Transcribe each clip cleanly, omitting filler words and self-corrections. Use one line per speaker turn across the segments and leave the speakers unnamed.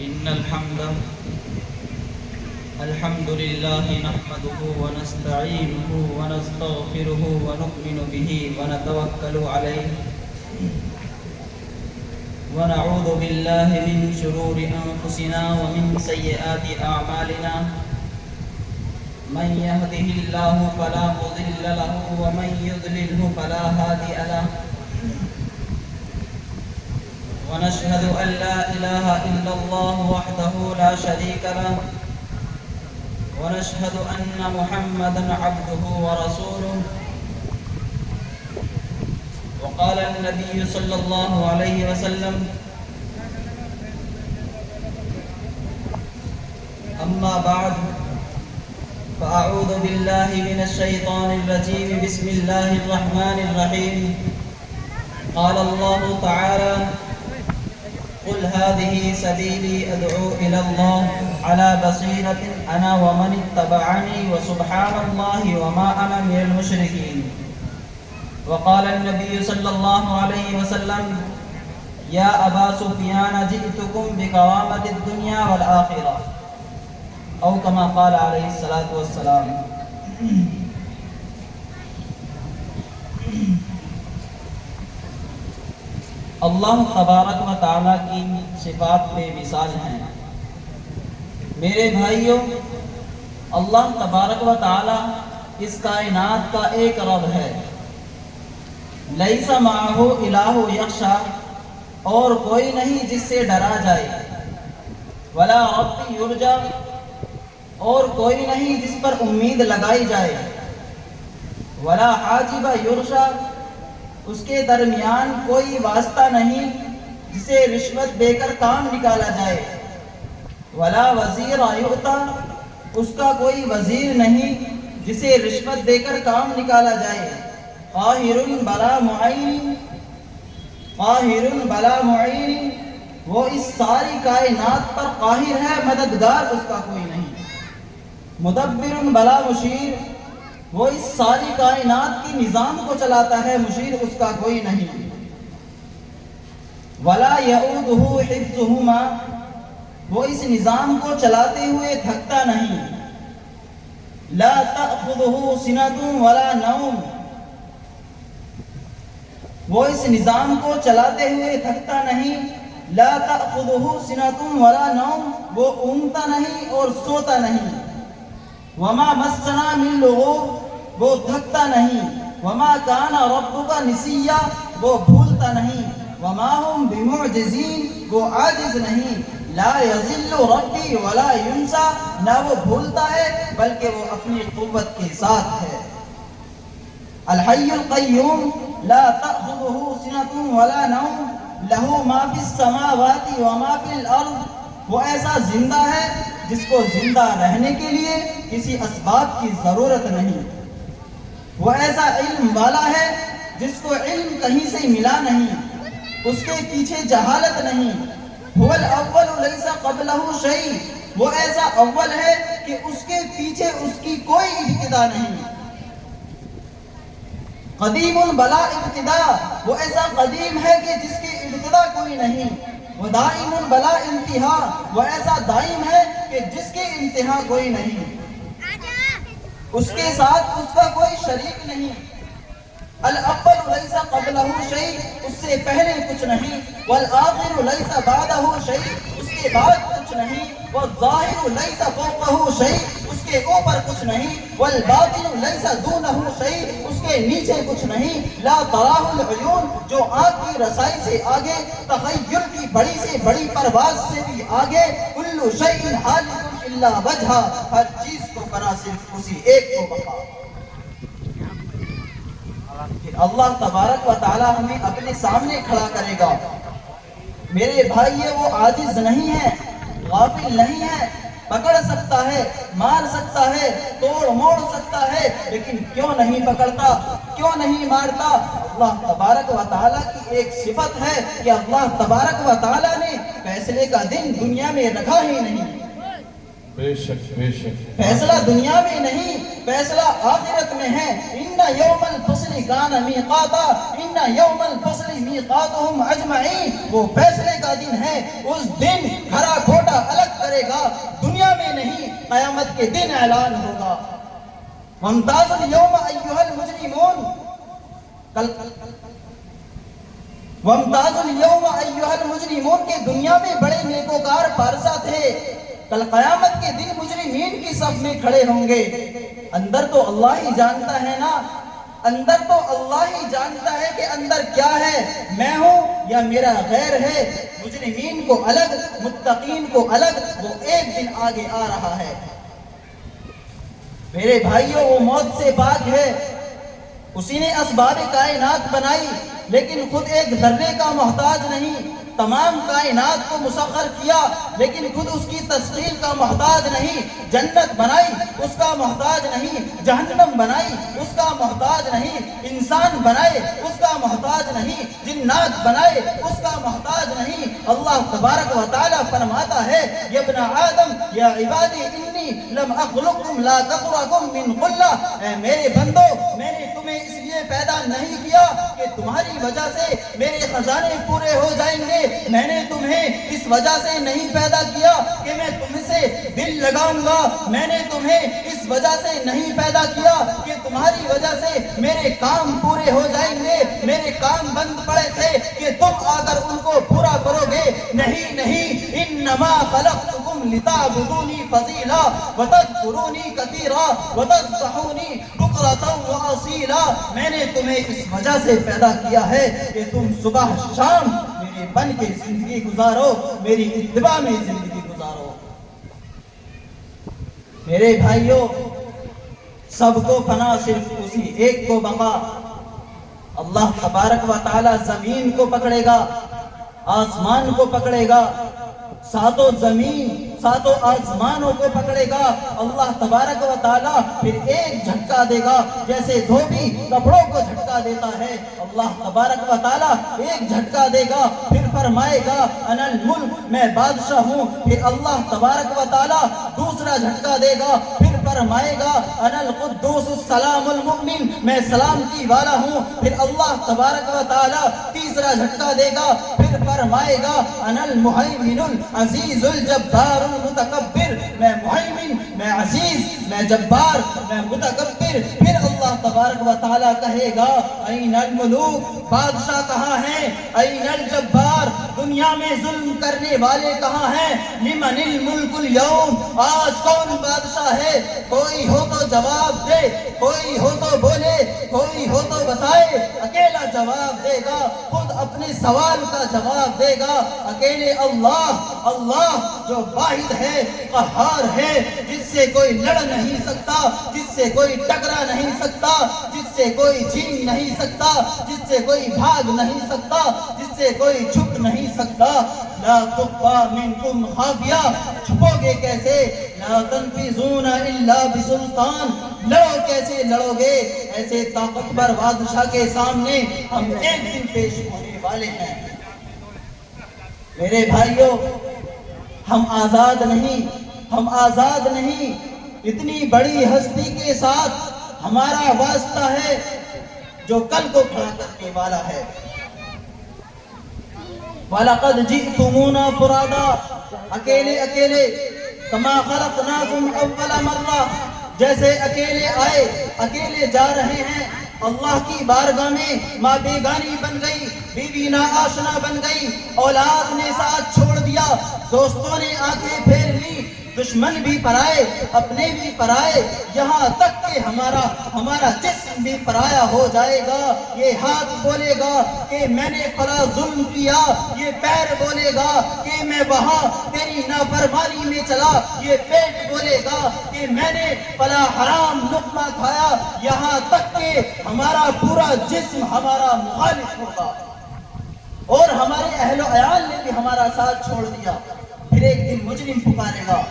إن الحمد لله نحمده ونستعينه ونستغفره ونؤمن به ونتوكل عليه ونعوذ بالله من شرور أنفسنا ومن سيئات أعمالنا من يهده الله فلا مضل له ومن يضلله فلا هادي له ونشهد أن لا إله إلا الله وحده لا شريك له ونشهد أن محمدا عبده ورسوله وقال النبي صلى الله عليه وسلم أما بعد فأعوذ بالله من الشيطان الرجيم بسم الله الرحمن الرحيم قال الله تعالى قل هذه سبيلي أدعو إلى الله على بصيرة أنا ومن اتبعني وسبحان الله وما أنا من المشركين وقال النبي صلى الله عليه وسلم يا أبا سفيان جئتكم بكرامة الدنيا والآخرة أو كما قال عليه الصلاة والسلام. اللہ تبارک و تعالیٰ کی صفات بے مثال ہیں. میرے بھائیوں، اللہ تبارک و تعالیٰ اس کائنات کا ایک رب ہے. لیس معہ الہ یخشی، اور کوئی نہیں جس سے ڈرا جائے. ولا رب یرجا، اور کوئی نہیں جس پر امید لگائی جائے. ولا حاجب یرشا، اس کے درمیان کوئی واسطہ نہیں جسے رشوت دے کر کام نکالا جائے. ولا وزیر یؤتا، اس کا کوئی وزیر نہیں جسے رشوت دے کر کام نکالا جائے. قاہر بلا معین، قاہر بلا معین، وہ اس ساری کائنات پر قاہر ہے، مددگار اس کا کوئی نہیں. مدبر بلا مشیر، وہ اس ساری کائنات کی نظام کو چلاتا ہے، مشیر اس کا کوئی نہیں. ولا یعودہ حفظہما، وہ اس نظام کو چلاتے ہوئے تھکتا نہیں. لا تأخذہ سنۃ ولا نوم، وہ اس نظام کو چلاتے ہوئے تھکتا نہیں. لا تأخذہ سنۃ ولا نوم، وہ اونگتا نہیں اور سوتا نہیں. وما مسنا من لغوب، وہ تھکتا نہیں. وما کان ربک نسیا، وہ بھولتا نہیں. وما هم بمعجزین، وہ عاجز نہیں. لا یضل ربی ولا ینسا، نہ وہ بھولتا ہے بلکہ وہ اپنی قوت کے ساتھ ہے. الحی القیوم لا تأخذہ سنۃ ولا نوم لہ ما فی السماوات وما فی الارض، وہ ایسا زندہ ہے جس کو زندہ رہنے کے لیے کسی اسباب کی ضرورت نہیں. وہ ایسا علم والا ہے جس کو علم کہیں سے ملا نہیں، اس کے پیچھے جہالت نہیں. هو الاول لیس قبلہ شیء، وہ ایسا اول ہے کہ اس کے پیچھے اس کی کوئی ابتدا نہیں. قدیم بلا ابتدا، وہ ایسا قدیم ہے کہ جس کی ابتدا کوئی نہیں. ودائم بلا انتہا، وہ ایسا دائم ہے کہ جس کی انتہا کوئی نہیں. اس کے ساتھ اس کا کوئی شریک نہیں. الاول لیس قبلہ شیء، اس سے پہلے کچھ نہیں. والآخر لیس بعدہ شیء، اس کے بعد کچھ نہیں. والظاہر لیس فوقہ شیء، اس کے اوپر کچھ نہیں. والباطن لیس دونہ شیء، اس کے نیچے کچھ نہیں. لا تراہ العیون، جو آنکھ کی رسائی سے آگے، تخیل کی بڑی سے بڑی پرواز سے بھی آگے. کل شیء حالک الا وجہہ، ہر چیز کو بنا صرف اسی ایک کو بقا. پھر اللہ تبارک و تعالی ہمیں اپنے سامنے کھڑا کرے گا. میرے بھائی، وہ عاجز نہیں ہے، غافل نہیں ہے. پکڑ سکتا ہے، مار سکتا ہے، توڑ موڑ سکتا ہے، لیکن کیوں نہیں پکڑتا، کیوں نہیں مارتا؟ اللہ تبارک و تعالیٰ کی ایک صفت ہے کہ اللہ تبارک و تعالیٰ نے فیصلے کا دن دنیا میں رکھا ہی نہیں.
بے شک بے شک
فیصلہ دنیا میں نہیں، فیصلہ آخرت میں ہے۔ ان یوم الفصل کان میقاتا، ان یوم الفصل میقاتہم اجمعین، وہ فیصلے کا دن ہے، اس دن کھرا کھوٹا الگ کرے گا، دنیا میں نہیں، قیامت کے دن اعلان ہوگا۔ وامتاز اليوم ایھا المجرمون، وامتاز اليوم ایھا المجرمون، کے دنیا میں بڑے نیکوکار پارسا تھے، کل قیامت کے دن مجرمین کی صف میں کھڑے ہوں گے۔ اندر تو اللہ ہی جانتا ہے نا، اندر تو اللہ ہی جانتا ہے کہ اندر کیا ہے، میں ہوں یا میرا غیر ہے۔ مجرمین کو الگ، متقین کو الگ، وہ ایک دن آگے آ رہا ہے۔ میرے بھائیوں، وہ موت سے پاک ہے، اسی نے اسباب کائنات بنائی، لیکن خود ایک ذرے کا محتاج نہیں۔ تمام کائنات کو مسخر کیا، لیکن خود اس کی تسخیر کا محتاج نہیں۔ جنت بنائی، اس کا محتاج نہیں۔ جہنم بنائی، اس کا محتاج نہیں۔ انسان بنائے، اس کا محتاج نہیں۔ جنات بنائے، اس کا محتاج نہیں۔ اللہ تبارک و تعالی فرماتا ہے، یا ابن آدم یا عبادی انی لم اخلقکم لا تغرکم من غلہ، اے میرے بندو، میں نے تمہیں اس لیے پیدا نہیں کیا کہ تمہاری وجہ سے میرے خزانے پورے ہو جائیں گے۔ میں نے تمہیں اس وجہ سے نہیں پیدا کیا کہ میں تم سے دل لگاؤں گا۔ میں نے تمہیں اس وجہ سے نہیں پیدا کیا کہ تمہاری وجہ سے میرے کام پورے ہو جائیں گے۔ میرے کام بند پڑے تھے کہ تم آ کر ان کو پورا کرو گے۔ نہیں نہیں، انما خلقتکم لتعبدونی فضیلا وتذکرونی کثیرا وتذبحونی بکرۃ واصیلا، میں نے تمہیں اس وجہ سے پیدا کیا ہے کہ تم صبح شام میرے بن کے زندگی گزارو، میری اتباع میں زندگی گزارو۔ میرے بھائیوں، سب کو فنا، صرف اسی ایک کو بقا۔ اللہ تبارک و تعالی زمین کو پکڑے گا، آسمان کو پکڑے گا، ساتوں زمین ساتوں آسمانوں کو پکڑے گا۔ اللہ تبارک و تعالی پھر ایک جھٹکا دے گا، جیسے دھوبی کپڑوں کو جھٹکا دیتا ہے۔ اللہ تبارک و تعالی ایک جھٹکا دے گا، پھر فرمائے گا انا الملک، میں بادشاہ ہوں۔ پھر اللہ تبارک و تعالی دوسرا جھٹکا دے گا، پھر فرمائے گا انا القدوس السلام المؤمن، میں سلامتی والا ہوں۔ پھر اللہ تبارک و تعالی تیسرا جھٹکا دے گا، پھر فرمائے گا انا المہیمن العزیز الجبار المتکبر، میں مہیمن، میں عزیز، میں جبار، میں متکبر۔ پھر اللہ تبارک و تعالی کہے گا این الملوک، بادشاہ کہاں ہیں؟ این الجبار، دنیا میں ظلم کرنے والے کہاں ہیں؟ لمن الملک اليوم، آج کون بادشاہ ہے؟ کوئی ہو تو جواب دے، کوئی ہو تو بولے، کوئی ہو تو بتائے۔ اکیلا جواب دے گا، خود اپنے سوال کا جواب دے گا۔ اکیلے اللہ، اللہ جو واحد ہے، قہار ہے، جس سے کوئی لڑ نہیں سکتا، جس سے کوئی ٹکرا نہیں سکتا، جس سے کوئی چھین نہیں سکتا، جس سے کوئی بھاگ نہیں سکتا، جس سے کوئی چھپ نہیں سکتا۔ لا تخفى منکم خافیہ، چھپو گے کیسے؟ لا تنفذون الا بسلطان، لڑو کیسے لڑو گے؟ ایسے طاقتور بادشاہ کے سامنے ہم ایک دن پیش ہونے والے ہیں۔ میرے بھائیوں، ہم آزاد نہیں، ہم آزاد نہیں۔ اتنی بڑی ہستی کے ساتھ ہمارا واسطہ ہے جو کل کو کھڑا کرنے والا ہے۔ وَلَقَدْ جِئْتُمُونَا فُرَادًا، اکیلے اکیلے، كَمَا خَلَقْنَاكُمْ أَوَّلَ مَرَّةٍ، جیسے اکیلے آئے اکیلے جا رہے ہیں۔ اللہ کی بارگاہ میں ماں بیگانی بن گئی، بیوی نا آشنا بن گئی، اولاد نے ساتھ چھوڑ دیا، دوستوں نے آنکھیں پھیر لی، دشمن بھی پرائے، اپنے بھی پرائے، یہاں تک کہ ہمارا جسم بھی پرایا ہو جائے گا۔ یہ ہاتھ بولے گا کہ میں نے فلاں ظلم کیا، یہ پیر بولے گا کہ میں وہاں تیری نافرمانی میں چلا، یہ پیٹ بولے گا کہ میں نے فلاں حرام لقمہ کھایا، یہاں تک کہ ہمارا پورا جسم ہمارا مخالف ہوگا، اور ہمارے اہل و عیال نے بھی ہمارا ساتھ چھوڑ دیا۔ پھر ایک دن مجرم پکارے گا،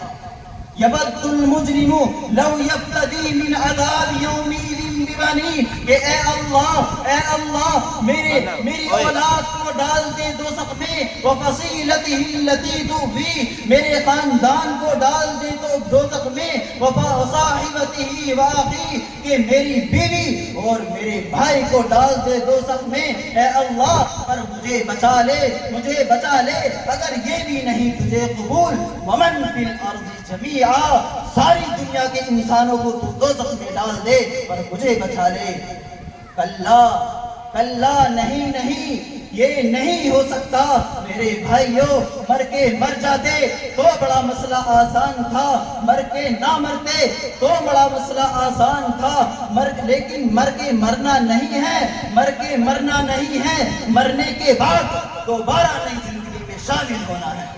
یبد المجرم لو یفتدی من عذاب یومئذ ببنی کہ اے اللہ میری اولاد کو ڈال دے دوزخ میں، وفصیلتہ التی تؤوی، میرے خاندان کو ڈال دے تو دوزخ میں، وصاحبتہ واخی، کہ میری بیوی اور میرے بھائی کو ڈال دے دوزخ میں، اے اللہ پر مجھے بچا لے، اگر یہ بھی نہیں تجھے قبول، ومن فی الارض جمیعا، ساری دنیا کے انسانوں کو تو دوزخ میں ڈال دے پر مجھے بچا لے۔ کلا نہیں، یہ نہیں ہو سکتا میرے بھائیوں، مر جاتے تو بڑا مسئلہ آسان تھا، مر کے نہ مرتے تو بڑا مسئلہ آسان تھا، لیکن مر کے مرنا نہیں ہے، مرنے کے بعد دوبارہ نئی زندگی میں شامل ہونا ہے۔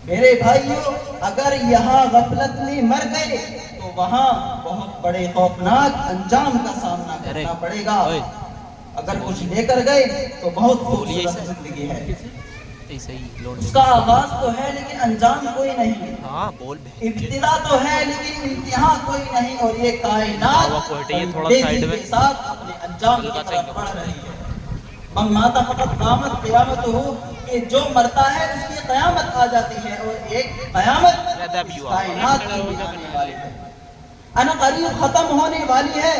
میرے بھائیوں، اگر یہاں غفلت میں مر گئے تو وہاں بہت بڑے خوفناک انجام کا سامنا کرنا پڑے گا۔ اگر کچھ لے کر گئے تو بہت خوبصورت زندگی ہے، اس کا آغاز تو ہے لیکن انجام کوئی نہیں، ابتدا تو ہے لیکن انتہا کوئی نہیں، اور یہ کائنات تیزی کے ساتھ اپنے انجام کی طرف بڑھ رہی ہے۔ من مات فقط قامت قیامتہ، کہ جو مرتا ہے اس کی قیامت آ جاتی ہے، اور ایک قیامت کائنات کی بھی آنے والی ہے، عنقریب ختم ہونے والی ہے،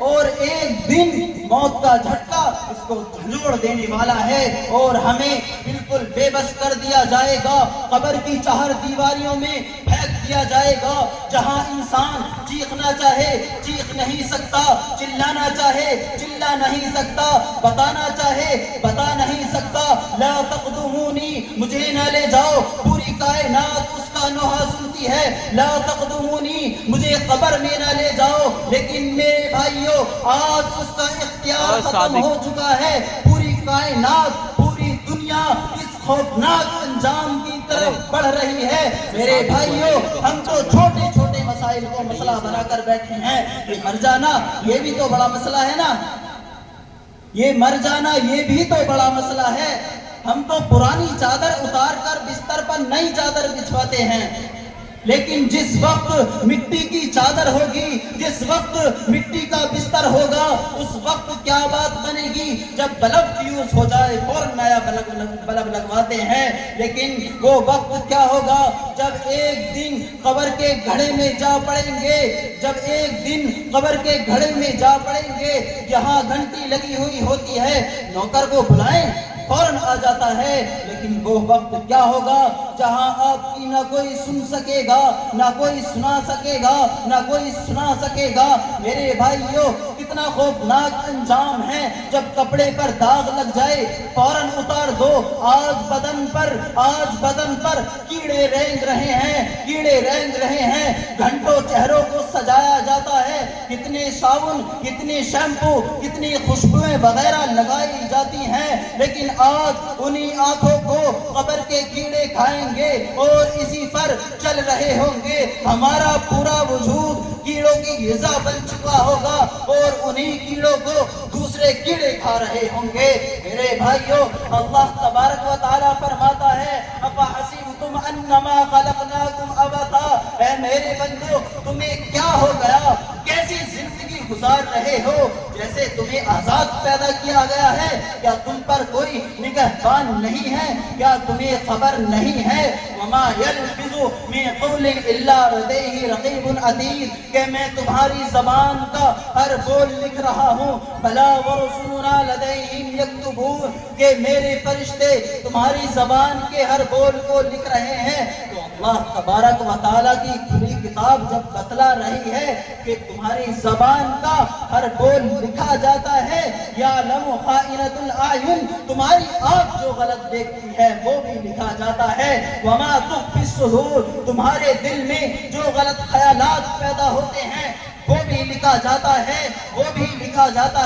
اور ایک دن موت کا جھٹکا اس کو جھنجھوڑ دینے والا ہے، اور ہمیں بالکل بے بس کر دیا جائے گا، قبر کی چہر دیواریوں میں پھینک دیا جائے گا، جہاں انسان چیخنا چاہے چیخ نہیں سکتا، چلانا چاہے چلا نہیں سکتا، بتانا چاہے بتا نہیں سکتا۔ لا تقدمونی، مجھے نہ لے جاؤ، پوری کائنات اس کا نوحہ سنتی ہے، لا تقدمونی، مجھے قبر میں نہ لے جاؤ، لیکن میرے بھائیوں آج اس کا اختیار ختم ہو چکا ہے، پوری کائنات پوری دنیا اس خوفناک انجام کی طرف بڑھ رہی ہے۔ میرے بھائیوں، ہم تو چھوٹے چھوٹے مسائل کو مسئلہ بنا کر بیٹھے ہیں، کہ مر جانا یہ بھی تو بڑا مسئلہ ہے نا، یہ مر جانا یہ بھی تو بڑا مسئلہ ہے۔ ہم تو پرانی چادر اتار کر بستر پر نئی چادر بچھواتے ہیں، لیکن جس وقت مٹی کی چادر ہوگی، جس وقت مٹی کا بستر ہوگا، اس وقت کیا بات بنے گی؟ جب بلب فیوز ہو جائے فوراً نیا بلب لگواتے ہیں، لیکن وہ وقت کیا ہوگا جب ایک دن قبر کے گھڑے میں جا پڑیں گے، جب ایک دن قبر کے گھڑے میں جا پڑیں گے، یہاں گھنٹی لگی ہوئی ہوتی ہے، نوکر کو بلائیں فوراً آ جاتا ہے، لیکن وہ وقت کیا ہوگا جہاں آپ کی نہ کوئی سن سکے گا، نہ کوئی سنا سکے گا، نہ کوئی سنا سکے گا۔ میرے بھائیوں، کتنا خوفناک انجام ہے، جب کپڑے پر داغ لگ جائے فوراً اتار دو، آج بدن پر کیڑے رینگ رہے ہیں، گھنٹوں چہروں کو سجایا جاتا ہے، کتنے صابن، کتنے شیمپو، کتنی خوشبوئیں وغیرہ لگائی جاتی ہیں، لیکن آج انہی آنکھوں کو قبر کے کیڑے کھائیں گے، اور اسی پر چل رہے ہوں گے، ہمارا پورا وجود کیڑوں کی غذا بن چکا ہوگا، اور انہی کیڑوں کو دوسرے کیڑے کھا رہے ہوں گے۔ میرے بھائیوں، اللہ تبارک و تعالیٰ فرماتا ہے، افحسبتم انما خلقناکم عبثا، اے میرے بندو تمہیں کیا ہو گیا، کیسی زندگی گزار رہے ہو، جیسے تمہیں آزاد پیدا کیا گیا ہے؟ کیا تم پر کوئی نگہبان نہیں ہے؟ کیا تمہیں خبر نہیں ہے؟ وما یلفظ من قول الا لدیہ رقیب عتید، کہ میں تمہاری زبان کا ہر بول لکھ رہا ہوں، بلا ورسلنا لدیہم یکتبون، کہ میرے فرشتے تمہاری زبان کے ہر بول کو لکھ رہے ہیں۔ تو اللہ تبارک و تعالیٰ کی کھلی کتاب جب بتلا رہی ہے کہ تمہاری زبان کا ہر بول لکھا جاتا ہے، یعلم خائنۃ الاعین، تمہاری آنکھ جو غلط دیکھتی ہے وہ بھی لکھا جاتا ہے، وما تخفی الصدور، تمہارے دل میں جو غلط خیالات پیدا ہوتے ہیں وہ بھی لکھا جاتا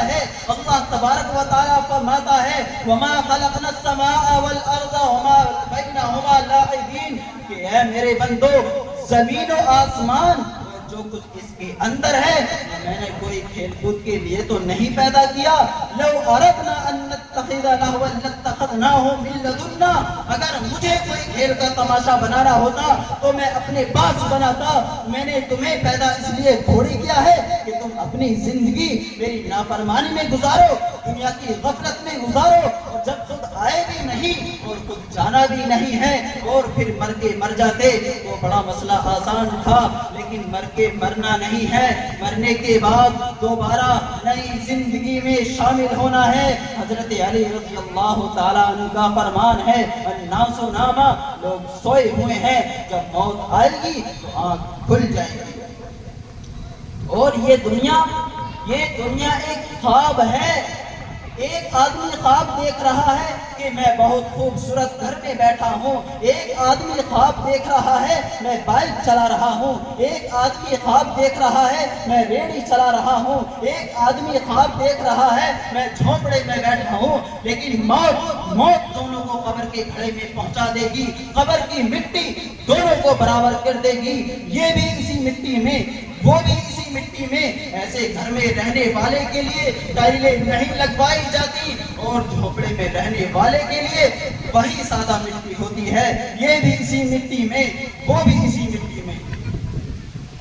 ہے، اللہ تبارک و تعالیٰ فرماتا ہے، وما خلقنا السماء والارض وما بینہما لاعبین، کہ اے میرے بندو زمین و آسمان جو کچھ اس کے اندر ہے میں نے کوئی کھیل کود کے لیے تو نہیں پیدا کیا. لو اردنا ان نتخذ لهوا لاتخذناه من لدنا, اگر مجھے کوئی کھیل کا تماشا بنانا ہوتا تو میں اپنے پاس بناتا. میں نے تمہیں پیدا اس لیے تھوڑی کیا ہے کہ تم اپنی زندگی میری نافرمانی میں گزارو, دنیا کی غفلت میں گزارو, اور جب خود آئے بھی نہیں اور خود جانا بھی نہیں ہے اور پھر مر کے مر جاتے وہ بڑا مسئلہ آسان تھا. لیکن مر کے مرنا نہیں ہے, مرنے کے بعد دوبارہ نئی زندگی میں شامل ہونا ہے. حضرت علی رضی اللہ تعالیٰ عنہ کا فرمان ہے الناس ناما, لوگ سوئے ہوئے ہیں, جب موت آئے گی تو آنکھ کھل جائے گی. اور یہ دنیا ایک خواب ہے. ایک آدمی خواب دیکھ رہا ہے کہ میں بہت خوبصورت گھر میں بیٹھا ہوں, ایک آدمی خواب دیکھ رہا ہے میں بائک چلا رہا ہوں, ایک آدمی خواب دیکھ رہا ہے میں ریڑھی چلا رہا ہوں, ایک آدمی خواب دیکھ رہا ہے میں جھونپڑے میں بیٹھا ہوں. لیکن موت دونوں کو قبر کے کھڑے میں پہنچا دے گی, قبر کی مٹی دونوں کو برابر کر دے گی. یہ بھی اسی مٹی میں, وہ بھی اسی مٹی میں. ایسے گھر میں رہنے والے کے لیے ٹائلیں نہیں لگوائی جاتی اور جھوپڑے میں رہنے والے کے لیے وہی سادہ مٹی ہوتی ہے. یہ بھی اسی مٹی میں, وہ بھی اسی مٹی میں.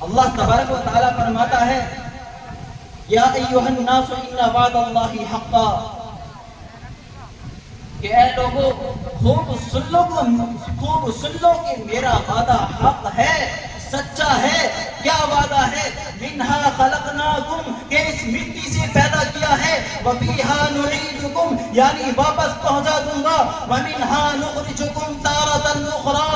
اللہ تبارک و تعالیٰ فرماتا ہے یا ایھا الناس ان وعد اللہ حقا, کہ اے لوگوں خوب سن لو کہ میرا وعدہ حق ہے, سچا ہے. کیا وعدہ ہے؟ منہا خلقناکم, کہ اس مٹی سے پیدا کیا ہے, وفیہا نعیدکم, یعنی واپس پہنچا دوں گا, ومنہا نخرجکم تارۃ اخری,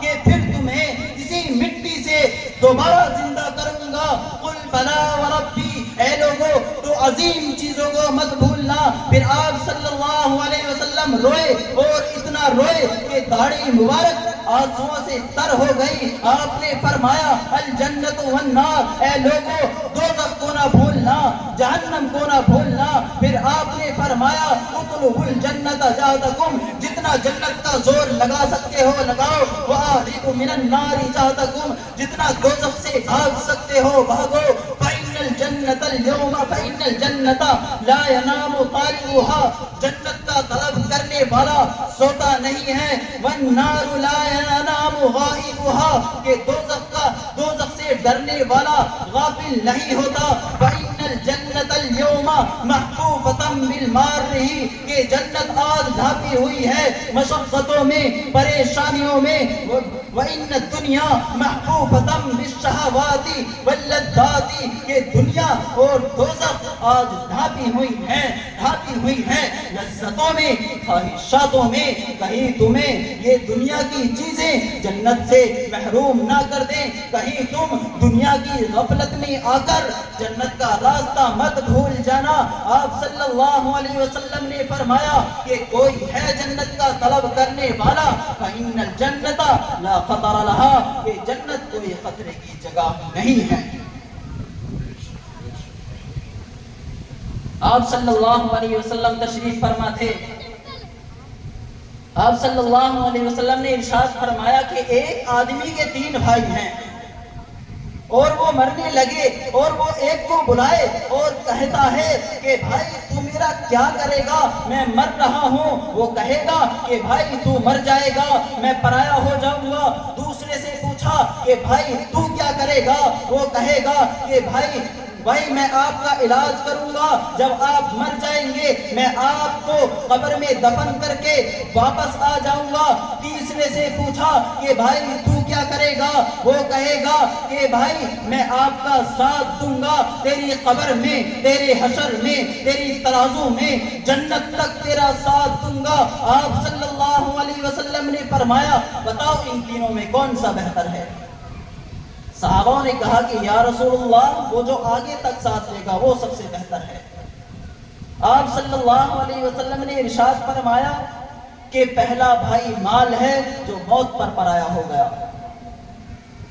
کہ پھر تمہیں اسی مٹی سے دوبارہ زندہ کروں گا. قل بلا وربی, اے لوگوں تو عظیم چیزوں کو مت بھولنا. پھر آپ صلی اللہ علیہ وسلم روئے اور اتنا روئے کہ داڑھی مبارک آنسوؤں سے تر ہو گئی. آپ نے فرمایا الجنت والنار, اے لوگوں دوزخ کو نہ بھولنا, جہنم کو نہ بھولنا. پھر آپ نے فرمایا اطلبوا الجنت جہدکم, جتنا جنت کا زور لگا سکتے ہو لگاؤ, واہربوا من النار جہدکم, جتنا دوزخ سے بھاگ سکتے ہو بھاگو. فإن الجنت اليوم فإن الجنت لا ينام طالبها, جنت کا طلب کرنے والا سوتا نہیں ہے. والنار لا ينام غائبها, کہ دوزخ سے ڈرنے والا غافل نہیں ہوتا. فإن الجنت اليوم محفوفة بالمارہ, کہ جنت آج ڈھانپی ہوئی ہے مشقتوں میں, پریشانیوں میں. وإن الدنیا محفوفة بالشہوات واللذات, کہ دنیا اور دوزخ آج ڈھانپی ہوئی ہے لذتوں میں, خواہشاتوں میں. کہیں تمہیں یہ دنیا کی چیزیں جنت سے محروم نہ کر دیں, کہیں تم دنیا کی غفلت میں آ کر جنت کا راستہ مت بھول جانا. آپ صلی اللہ علیہ وسلم نے فرمایا کہ کوئی ہے جنت کا طلب کرنے والا, فإن الجنت لا خطر لها, کہ جنت کوئی خطرے کی جگہ نہیں ہے. آپ صلی اللہ علیہ وسلم تشریف فرما تھے. آپ صلی اللہ علیہ وسلم نے ارشاد فرمایا کہ ایک آدمی کے 3 بھائی ہیں اور وہ مرنے لگے اور وہ ایک کو بلائے اور کہتا ہے کہ بھائی تو میرا کیا کرے گا, میں مر رہا ہوں. وہ کہے گا کہ بھائی تو مر جائے گا, میں پرایا ہو جاؤں گا. دوسرے سے پوچھا کہ بھائی تو کیا کرے گا, وہ کہے گا کہ بھائی میں آپ کا علاج کروں گا, جب آپ مر جائیں گے میں آپ کو قبر میں دفن کر کے واپس آ جاؤں گا. تیسرے سے پوچھا کہ بھائی تو کیا کرے گا, وہ کہے گا کہ بھائی میں آپ کا ساتھ دوں گا, تیری قبر میں, تیرے حشر میں, تیری ترازو میں, جنت تک تیرا ساتھ دوں گا. آپ صلی اللہ علیہ وسلم نے فرمایا بتاؤ ان تینوں میں کون سا بہتر ہے. صحابہ نے کہا کہ یا رسول اللہ وہ جو آگے تک ساتھ لے گا وہ سب سے بہتر ہے. آپ صلی اللہ علیہ وسلم نے ارشاد فرمایا کہ پہلا بھائی مال ہے جو موت پر پرایا ہو گیا,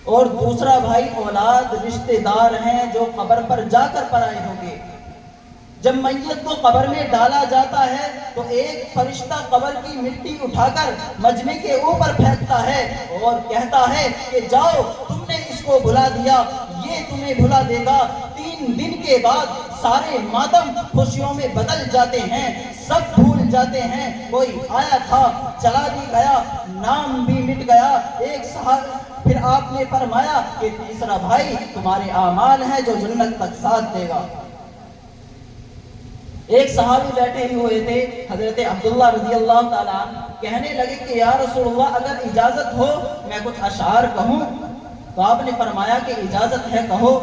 اور دوسرا بھائی اولاد رشتہ دار ہیں جو قبر پر جا کر پرائے ہوں گے. جب میت کو قبر میں ڈالا جاتا ہے تو ایک فرشتہ قبر کی مٹی اٹھا کر مجمع کے اوپر پھینکتا ہے اور کہتا ہے کہ جاؤ تم نے اس کو بھلا دیا یہ تمہیں بھلا دے گا۔ 3 دن کے بعد سارے ماتم خوشیوں میں بدل جاتے ہیں، سب بھول جاتے ہیں۔ کوئی آیا تھا چلا بھی گیا، نام بھی مٹ گیا۔ ایک صاحب پھر آپ نے فرمایا کہ تیسرا بھائی تمہارے اعمال ہیں جو جنت تک ساتھ دے گا۔ ایک صحابی بیٹھے ہوئے تھے، حضرت عبداللہ رضی اللہ تعالیٰ عنہ، کہنے لگے کہ یا رسول اللہ اگر اجازت ہو میں کچھ اشعار کہوں؟ تو آپ نے فرمایا کہ اجازت ہے کہو۔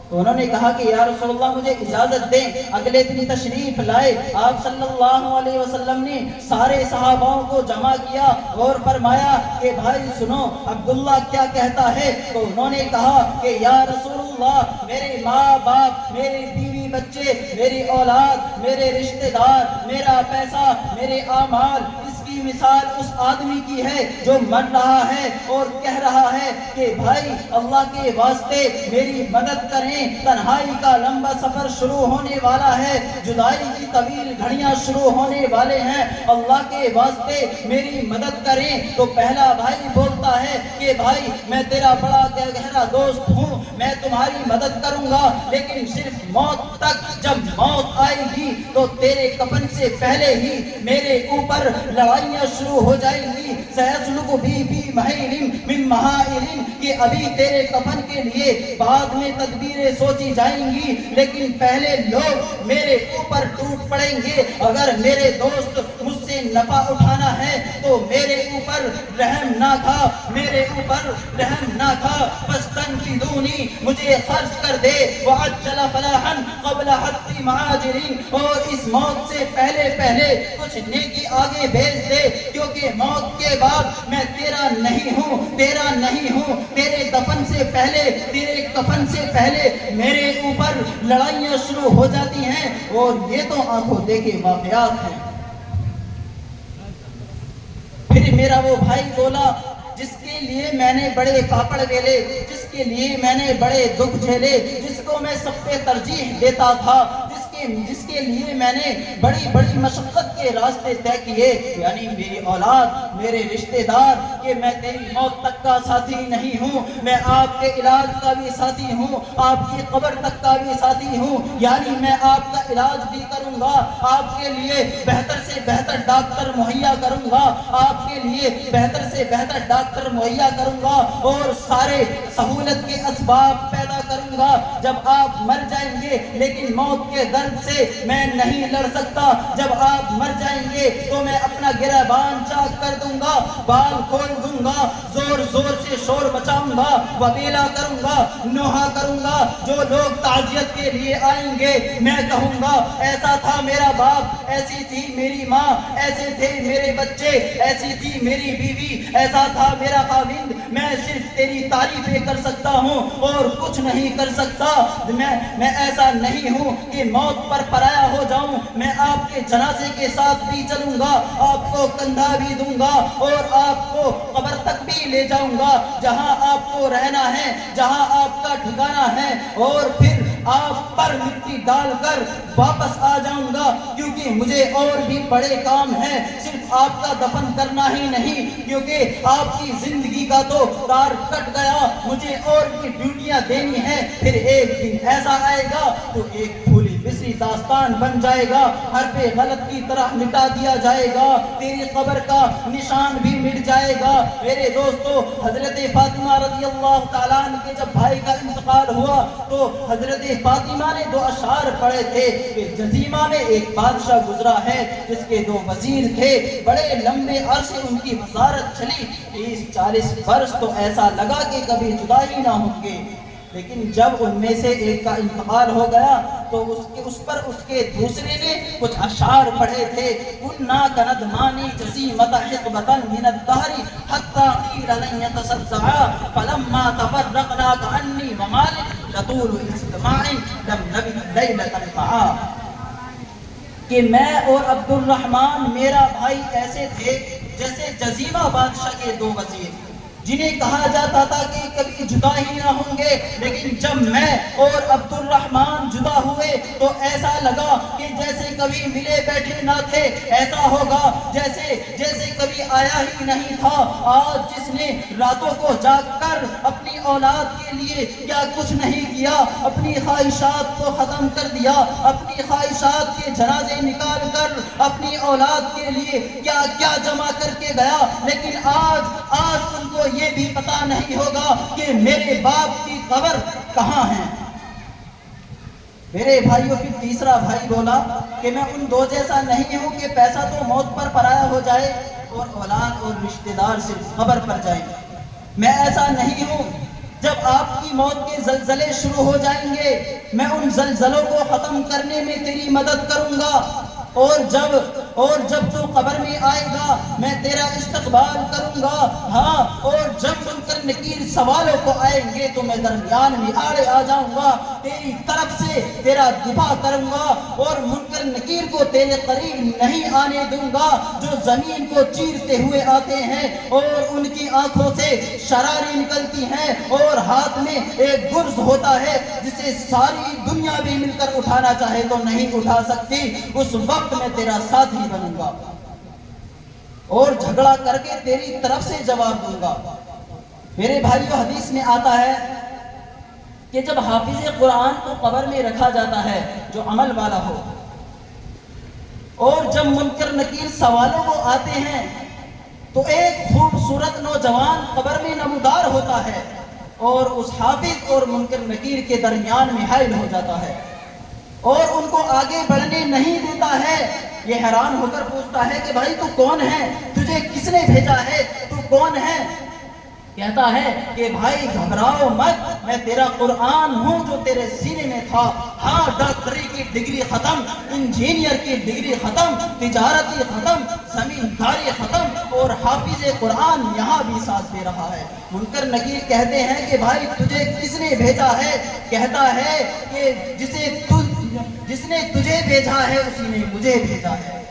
تو انہوں نے کہا کہ یا رسول اللہ مجھے اجازت دیں۔ اگلے دن تشریف لائے، آپ صلی اللہ علیہ وسلم نے سارے صحاباؤں کو جمع کیا اور فرمایا کہ بھائی سنو عبداللہ کیا کہتا ہے۔ تو انہوں نے کہا کہ یا رسول اللہ میرے ماں باپ، میرے بیوی بچے، میری اولاد، میرے رشتہ دار، میرا پیسہ، میرے اعمال، اس کی مثال اس آدمی کی ہے جو مر رہا ہے اور کہہ رہا ہے کہ بھائی اللہ کے واسطے میری مدد کریں، تنہائی کا لمبا سفر شروع ہونے والا ہے، جدائی کی طویل گھڑیاں شروع ہونے والے ہیں، اللہ کے واسطے میری مدد کریں۔ تو پہلا بھائی بولتا ہے کہ بھائی میں تیرا بڑا گہرا دوست ہوں، میں تمہاری مدد کروں گا، لیکن صرف موت تک۔ جب موت آئے گی تو تیرے کفن سے پہلے ہی میرے اوپر لڑائیاں شروع ہو جائیں گی۔ سیسلک بھی فی محیل من محائل، کہ ابھی تیرے کفن کے لیے بعد میں تدبیریں سوچی جائیں گی، لیکن پہلے لوگ میرے اوپر ٹوٹ پڑیں گے۔ اگر میرے دوست مجھ سے نفع اٹھانا ہے تو میرے اوپر رحم نہ کھا، میرے اوپر رحم نہ کھا، بس تنفذونی، مجھے خرچ کر دے، وعجل فلاحا قبل حتف معاجرین، اور اس موت سے پہلے پہلے کچھ نیکی آگے بھیج دے، کیونکہ موت کے بعد میں تیرا نہیں ہوں، تیرا نہیں ہوں۔ تیرے دفن سے پہلے، تیرے کفن سے پہلے میرے اوپر لڑائیاں شروع ہو جاتی ہیں، اور یہ تو آنکھوں دیکھے واقعات ہیں۔ پھر میرا وہ بھائی بولا جس کے لیے میں نے بڑے پاپڑ ویلے، جس کے لیے میں نے بڑے دکھ جھیلے، جس کو میں سب پہ ترجیح دیتا تھا، جس کے لیے میں نے بڑی بڑی مشقت کے راستے طے کیے، یعنی میری اولاد، میرے رشتہ دار، کہ میں تیری موت تک کا ساتھی نہیں ہوں، میں آپ کے علاج کا بھی ساتھی ہوں، آپ کی قبر تک کا بھی ساتھی ہوں، یعنی میں آپ کا علاج بھی کروں گا، آپ کے لیے بہتر سے بہتر ڈاکٹر مہیا کروں گا، آپ کے لیے بہتر سے بہتر ڈاکٹر مہیا کروں گا، اور سارے سہولت کے اسباب پیدا کروں گا۔ جب آپ مر جائیں گے، لیکن موت کے درد سے میں نہیں لڑ سکتا، جب آپ مر جائیں گے تو میں اپنا گریبان چاک کر دوں گا، بال کھول دوں گا، زور زور سے شور مچاؤں گا، وبیلا کروں گا، نوحہ کروں گا، جو لوگ تعزیت کے لیے آئیں گے میں کہوں گا ایسا تھا میرا باپ، ایسی تھی میری ماں، ایسے تھے میرے بچے، ایسی تھی میری بیوی، ایسا تھا میرا خاوند، میں صرف تیری تعریفیں کر سکتا ہوں اور کچھ نہیں کر سکتا۔ میں ایسا نہیں ہوں کہ موت پر پرایا ہو جاؤں، میں آپ کے جنازے کے ساتھ بھی چلوں گا، آپ کو کندھا بھی دوں گا، اور آپ کو قبر تک بھی لے جاؤں گا جہاں آپ کو رہنا ہے، جہاں آپ کا ٹھکانہ ہے، اور پھر آپ پر مٹی ڈال کر واپس آ جاؤں گا، کیونکہ مجھے اور بھی بڑے کام ہیں، صرف آپ کا دفن کرنا ہی نہیں، کیونکہ آپ کی زندگی کا تو تار کٹ گیا، مجھے اور بھی ڈیوٹیاں دینی ہیں۔ پھر ایک دن ایسا آئے گا تو ایک پھولی بسری داستان بن جائے گا، حرف غلط کی طرح مٹا دیا جائے گا، تیری قبر کا نشان بھی مٹ جائے گا۔ میرے دوستو، حضرت فاطمہ رضی اللہ تعالیٰ عنہ کے جب بھائی کا انتقال ہوا تو حضرت فاطمہ نے 2 اشعار پڑھے تھے کہ جزیمہ میں ایک بادشاہ گزرا ہے جس کے 2 وزیر تھے، بڑے لمبے عرصے ان کی وزارت چلی، 30-40 برس تو ایسا لگا کہ کبھی جدا ہی نہ ہوں گے، لیکن جب ان میں سے ایک کا انتقال ہو گیا تو اس پر اس کے دوسرے نے کچھ اشعار پڑھے تھے، کُنَّا كَنَدْمَانِ جَزِيمَةَ حِقْبَةً مِنَ الدَّهْرِ حَتَّى قِيلَ لَن يَتَصَدَّعَا فَلَمَّا تَفَرَّقْنَا كَأَنِّي وَمَالِكٌ لَطُولُ اجْتِمَاعٍ لَمْ نَبِتْ لَيْلَةً مَعَا، کہ میں اور عبد الرحمن میرا بھائی ایسے تھے جیسے جزیمہ بادشاہ کے 2 وزیر، جنہیں کہا جاتا تھا کہ کبھی جدا ہی نہ ہوں گے، لیکن جب میں اور عبد الرحمن جدا ہوئے تو ایسا لگا کہ جیسے کبھی ملے بیٹھے نہ تھے، ایسا ہوگا جیسے کبھی آیا ہی نہیں تھا، آج جس نے راتوں کو جاگ کر اپنی اولاد کے لیے کیا کچھ نہیں کیا، اپنی خواہشات کو ختم کر دیا، اپنی خواہشات کے جنازے نکال کر اپنی اولاد کے لیے کیا کیا جمع کر کے گیا، لیکن آج ان کو یہ بھی پتا نہیں ہوگا کہ میرے باپ کی قبر کہاں ہے۔ میرے بھائیوں، پھر تیسرا بھائی بولا کہ میں ان دو جیسا نہیں ہوں کہ پیسہ تو موت پر پرایا ہو جائے اور اولاد اور رشتہ دار صرف قبر پر جائیں۔ میں ایسا نہیں ہوں، جب آپ کی موت کے زلزلے شروع ہو جائیں گے میں ان زلزلوں کو ختم کرنے میں تیری مدد کروں گا، اور جب تو قبر میں آئے گا میں تیرا استقبال کروں گا، ہاں، اور جب منکر نکیر سوالوں کو آئیں گے تو میں درمیان میں آڑے آ جاؤں گا، تیری طرف سے تیرا دفاع کروں گا، اور منکر نکیر کو تیرے قریب نہیں آنے دوں گا، جو زمین کو چیرتے ہوئے آتے ہیں اور ان کی آنکھوں سے شراریں نکلتی ہیں اور ہاتھ میں ایک گرز ہوتا ہے جسے ساری دنیا بھی مل کر اٹھانا چاہے تو نہیں اٹھا سکتی، اس وقت میں تیرا ساتھی بنوں گا اور جھگڑا کر کے تیری طرف سے جواب دوں گا۔ میرے بھائیو، حدیث میں آتا ہے کہ جب حافظ قرآن کو قبر میں رکھا جاتا ہے جو عمل والا ہو، اور جب منکر نکیر سوالوں کو آتے ہیں تو ایک خوبصورت نوجوان قبر میں نمودار ہوتا ہے اور اس حافظ اور منکر نکیر کے درمیان میں حائل ہو جاتا ہے اور ان کو آگے بڑھنے نہیں دیتا ہے۔ یہ حیران ہو کر پوچھتا ہے کہ بھائی تو کون ہے، تجھے کس نے بھیجا ہے، تو کون ہے؟ کہتا ہے کہ بھائی گھبراؤ مت، میں تیرا قرآن ہوں جو تیرے سینے میں تھا، ہاں، ڈاکٹری کی ڈگری ختم، انجینئر کی ڈگری ختم، تجارتی ختم، زمینداری ختم، اور حافظ قرآن یہاں بھی ساتھ دے رہا ہے۔ منکر نکیر کہتے ہیں کہ بھائی تجھے کس نے بھیجا ہے؟ کہتا ہے کہ جس نے تجھے بھیجا ہے اسی نے مجھے بھیجا ہے۔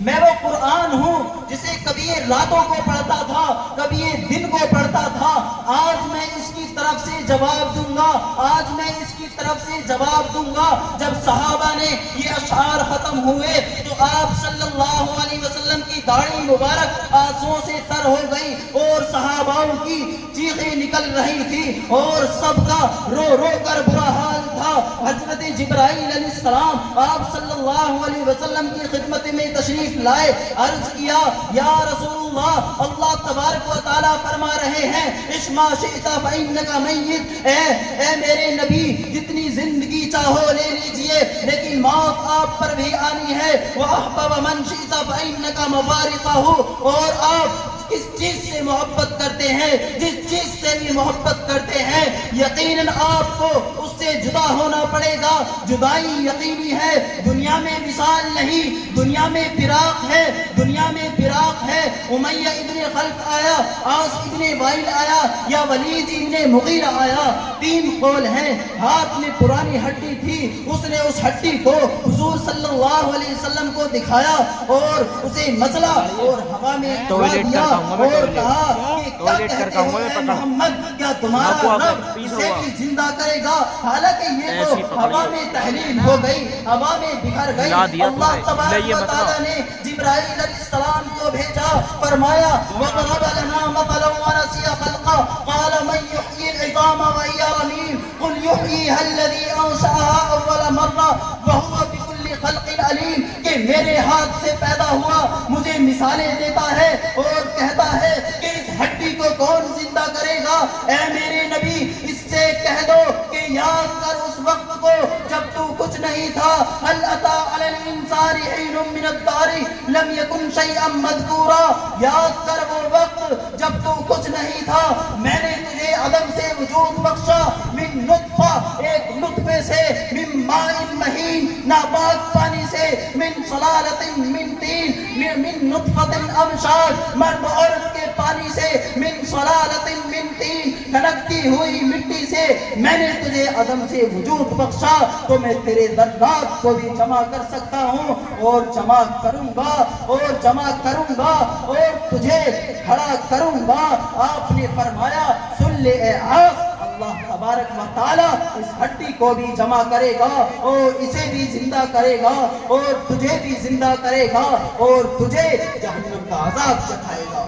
میں وہ قرآن ہوں جسے کبھی یہ راتوں کو پڑھتا تھا، کبھی یہ دن کو پڑھتا تھا، آج میں اس کی طرف سے جواب دوں گا، آج میں اس کی طرف سے جواب دوں گا۔ جب صحابہ نے یہ اشعار ختم ہوئے تو آپ صلی اللہ علیہ وسلم کی داڑھی مبارک آنسوؤں سے تر ہو گئی اور صحاباؤں کی چیخیں نکل رہی تھی اور سب کا رو رو کر برا حال تھا۔ حضرت جبرائیل علیہ السلام آپ صلی اللہ علیہ وسلم کی خدمت میں تشریف لائے، عرض کیا یا رسول اللہ، اللہ تبارک و تعالیٰ فرما رہے ہیں عش ما شئت فإنک میت، اے میرے نبی جتنی زندگی چاہو لے لیجئے لیکن موت آپ پر بھی آنی ہے، وَأَحْبَبَ مَنْ شِئْتَ فَإِنَّكَ مَفَارِقَهُ، اور آپ کس چیز سے محبت کرتے ہیں، جس چیز سے بھی محبت کرتے ہیں یقیناً آپ کو اس سے جدا ہونا پڑے گا، جدائی یقینی ہے، دنیا میں وصال نہیں، دنیا میں فراق ہے، دنیا میں فراق ہے۔ امیہ ابن خلف آیا، عاص ابن وائل آیا یا ولید ابن مغیرہ آیا، تین قول ہیں، ہاتھ میں پرانی ہڈی تھی، اس نے اس ہڈی کو حضور صلی اللہ علیہ وسلم کو دکھایا اور اسے مسلا اور ہوا میں اڑا دیا اور کہا کہ کیا کہتے ہو اے محمد، کیا تمہارا رب اسے بھی زندہ کرے گا؟ حالانکہ یہ تو ہوا میں تحلیل ہو گئی، ہوا میں بکھر گئی۔ اللہ تبارک و تعالیٰ نے جبرائیل علیہ السلام کو بھیجا، فرمایا وَضَرَبَ لَنَا مَثَلًا وَنَسِيَ خَلْقَهُ قَالَ مَن يُحْيِي الْعِظَامَ وَهِيَ رَمِيمٌ قُلْ يُحْيِيهَا الَّذِي أَنشَأَهَا أَوَّلَ مَرَّةٍ وَهُوَ بِكُلِّ خَلْقٍ عَلِيمٌ، کہ میرے ہاتھ سے پیدا ہوا، مجھے مثالیں دیتا ہے اور کہتا ہے کہ اس ہڈی کو کون زندہ کرے گا؟ اے میرے نبی اس سے کہہ دو کہ یاد کر اس وقت کو جب تو کچھ نہیں تھا، هل أتى على الإنسان حين من الدهر لم يكن شيئا مذكورا، یاد کر وہ وقت جب تو کچھ نہیں تھا، میں نے تجھے عدم سے وجود بخشا، من نطفہ ایک نطفے سے، من ماء مہین ناپاک پانی سے، من صلالۃ من طین من نطفۃ امشاج مرد عورت کے پانی سے، من صلالۃ من طین کھنکتی ہوئی مٹی سے میں نے تجھے عدم سے وجود بخشا، تو میں تیرے ذرات کو بھی جمع کر سکتا ہوں اور جمع کروں گا اور جمع کروں گا اور تجھے کھڑا کروں گا۔ آپ نے فرمایا سن لے اے عاص، اللہ تبارک و تعالی اس ہڈی کو بھی جمع کرے گا اور اسے بھی زندہ کرے گا اور تجھے بھی زندہ کرے گا اور تجھے جہنم کا عذاب چکھائے گا۔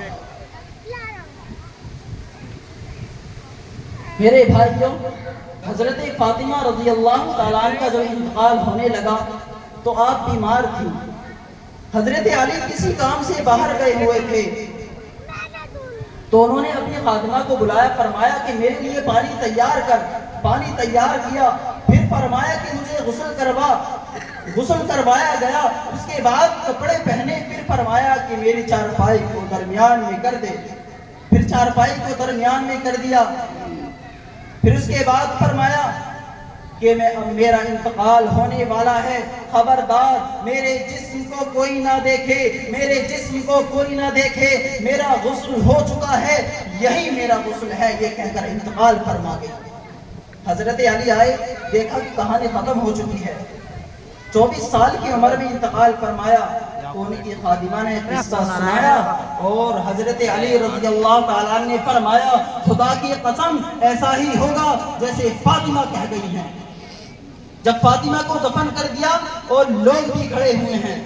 میرے بھائیوں، حضرت فاطمہ رضی اللہ تعالیٰ عنہ کا جب انتقال ہونے لگا تو آپ بیمار تھی۔ حضرت علی کسی کام سے باہر گئے ہوئے تھے تو انہوں نے اپنی خادمہ کو بلایا، فرمایا کہ میرے لیے پانی تیار کر۔ پانی تیار کیا، پھر فرمایا کہ مجھے غسل کروا۔ غسل کروایا گیا، اس کے بعد کپڑے پہنے، پھر فرمایا کہ میری چارپائی کو درمیان میں کر دے۔ پھر چارپائی کو درمیان میں کر دیا۔ پھر اس کے بعد فرمایا کہ میرا انتقال ہونے والا ہے، خبردار میرے جسم کو کوئی نہ دیکھے، میرے جسم کو کوئی نہ دیکھے، میرا غسل ہو چکا ہے، یہی میرا غسل ہے، یہ کہہ کر انتقال فرما گئی۔ حضرت علی آئے، دیکھا کہ کہانی ختم ہو چکی ہے، 24 سال کی عمر میں انتقال فرمایا۔ تو ان کی خادمہ نے قصہ سنایا اور حضرت علی رضی اللہ تعالیٰ نے فرمایا خدا کی قسم ایسا ہی ہوگا جیسے فاطمہ کہہ گئی ہیں۔ جب فاطمہ کو دفن کر دیا اور لوگ بھی کھڑے ہوئے ہیں،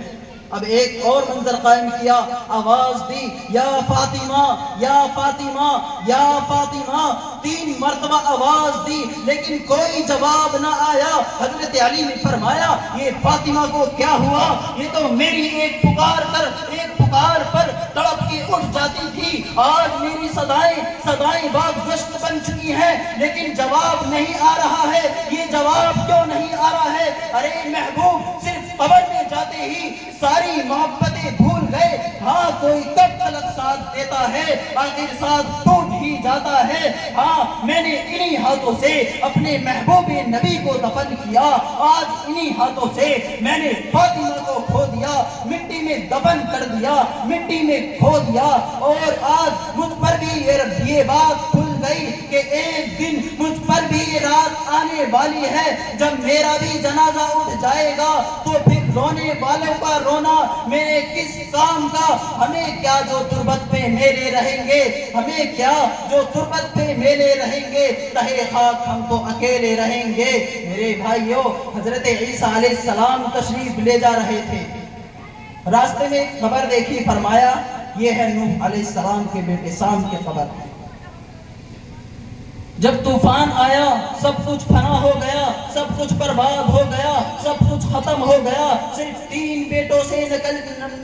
اب ایک اور منظر قائم کیا، آواز دی یا فاطمہ یا فاطمہ یا فاطمہ، 3 مرتبہ آواز دی لیکن کوئی جواب نہ آیا۔ حضرت علی نے فرمایا یہ فاطمہ کو کیا ہوا، یہ تو میری ایک پکار پر تڑپ کے اٹھ جاتی تھی، آج میری صدائیں باز گشت بن چکی ہیں لیکن جواب نہیں آ رہا ہے، یہ جواب کیوں نہیں آ رہا ہے؟ ارے محبوب، صرف قبر میں جاتے ہی ساری محبتیں بھول گئے، ہاں کوئی کب تلک ساتھ دیتا ہے، آخر ساتھ ٹوٹ ہی جاتا ہے۔ ہاں میں نے انہی ہاتھوں سے اپنے محبوب نبی کو دفن کیا، آج انہی ہاتھوں سے میں نے فاطمہ کو کھو دیا، مٹی میں دفن کر دیا، مٹی میں کھو دیا، اور آج مجھ پر بھی یہ بات کھل گئی کہ ایک دن مجھ پر بھی یہ رات آنے والی ہے جب میرا بھی جنازہ اٹھ جائے گا تو پھر رونے والوں کا رونا میرے کس کام کا؟ ہمیں کیا جو تربت پہ میلے رہیں گے، ہمیں کیا جو تربت پہ میلے رہیں گے، تہے خاک ہم تو اکیلے رہیں گے۔ میرے بھائیوں، حضرت عیسیٰ علیہ السلام تشریف لے جا رہے تھے، راستے میں ایک قبر دیکھی، فرمایا یہ ہے نوح علیہ السلام کے بیٹے سام کی قبر۔ جب طوفان آیا سب کچھ فنا ہو گیا، سب کچھ برباد ہو گیا، سب کچھ ختم ہو گیا، صرف 3 بیٹوں سے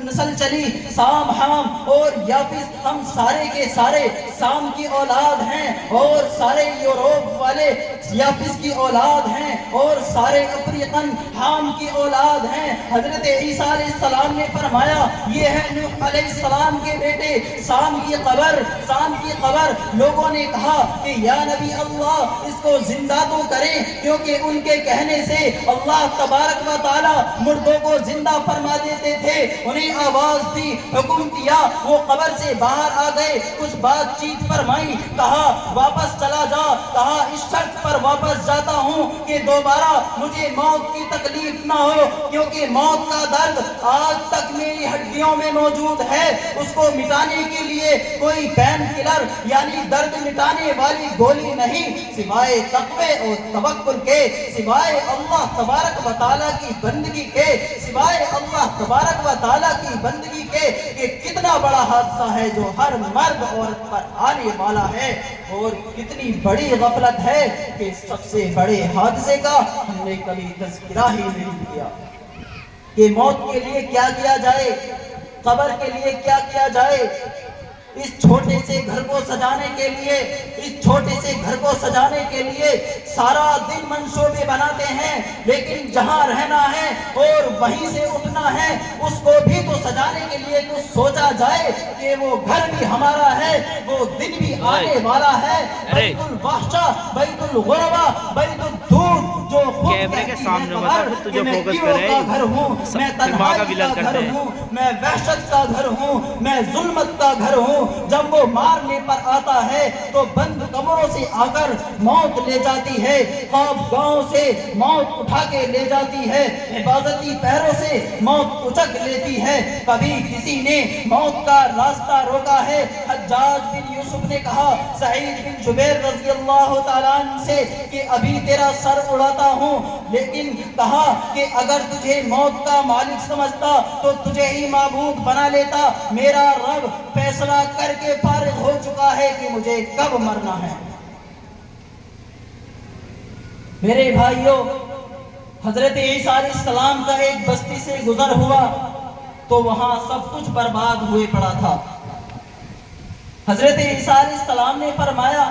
نسل چلی، سام، حام اور یافس۔ ہم سارے کے سارے سام کی اولاد ہیں اور سارے یوروپ والے یافس کی اولاد ہیں اور سارے افریقن حام کی اولاد ہیں۔ حضرت عیسیٰ علیہ السلام نے فرمایا یہ ہے نوح علیہ السلام کے بیٹے سام کی قبر، سام کی قبر۔ لوگوں نے کہا کہ یا نبی اللہ اس کو زندہ تو کریں، کیونکہ ان کے کہنے سے اللہ تبارک و تعالی مردوں کو زندہ فرما دیتے تھے۔ انہیں آواز دی، حکم دیا، وہ قبر سے باہر آ گئے، کچھ بات چیت فرمائی، کہا واپس چلا جا، کہا اس شرط پر واپس جاتا ہوں کہ دوبارہ مجھے موت کی تکلیف نہ ہو، کیونکہ موت کا درد آج تک میری ہڈیوں میں موجود ہے، اس کو مٹانے کے لیے کوئی پین کلر یعنی درد مٹانے والی گولی نہیں، سوائے تقوی اور توکل کے، سوائے اللہ تبارک و تعالیٰ کی بندگی کے، سوائے اللہ تبارک و تعالیٰ کی بندگی کے۔ کہ کتنا بڑا حادثہ ہے جو ہر مرد عورت پر آنے والا ہے، اور کتنی بڑی غفلت ہے کہ سب سے بڑے حادثے کا ہم نے کبھی تذکرہ ہی نہیں کیا کہ موت کے لیے کیا کیا جائے، قبر کے لیے کیا کیا جائے۔ اس چھوٹے سے گھر کو سجانے کے لیے، اس چھوٹے سے گھر کو سجانے کے لیے سارا دن منصوبے بناتے ہیں، لیکن جہاں رہنا ہے اور وہیں سے اٹھنا ہے اس کو بھی تو سجانے کے لیے تو سوچا جائے کہ وہ گھر بھی ہمارا ہے، وہ دن بھی آنے والا ہے۔ بیت الوحشہ، بیت الغربہ، بیت الدور، جو خود
کیمرے کے سامنے بتا پھر تجھے
میں
فوکس
کیڑوں
کرے،
کا گھر ہوں، میں
دماغ کا
تنہائی
ولر
کا
کرتے
گھر
ہیں۔
ہوں، میں وحشت کا گھر ہوں، میں ظلمت کا گھر ہوں۔ جب وہ مارنے پر آتا ہے تو بند کمروں سے آ کر موت لے جاتی ہے، خواب گاؤں سے موت اٹھا کے لے جاتی ہے، حفاظتی پیروں سے موت اچک لیتی ہے۔ کبھی کسی نے موت کا راستہ روکا ہے؟ حجاج بن یوسف نے کہا سعید بن جبیر رضی اللہ تعالیٰ عنہ سے کہ ابھی تیرا سر اڑاتا ہوں، لیکن کہا کہ اگر تجھے موت کا مالک سمجھتا تو تجھے ہی معبود بنا لیتا۔ میرا رب فیصلہ کر کے فارغ ہو چکا ہے کہ مجھے کب مرنا ہے۔ میرے بھائیوں، حضرت عیسیٰ علیہ السلام کا ایک بستی سے گزر ہوا تو وہاں سب کچھ برباد ہوئے پڑا تھا۔ حضرت عیسیٰ علیہ السلام نے فرمایا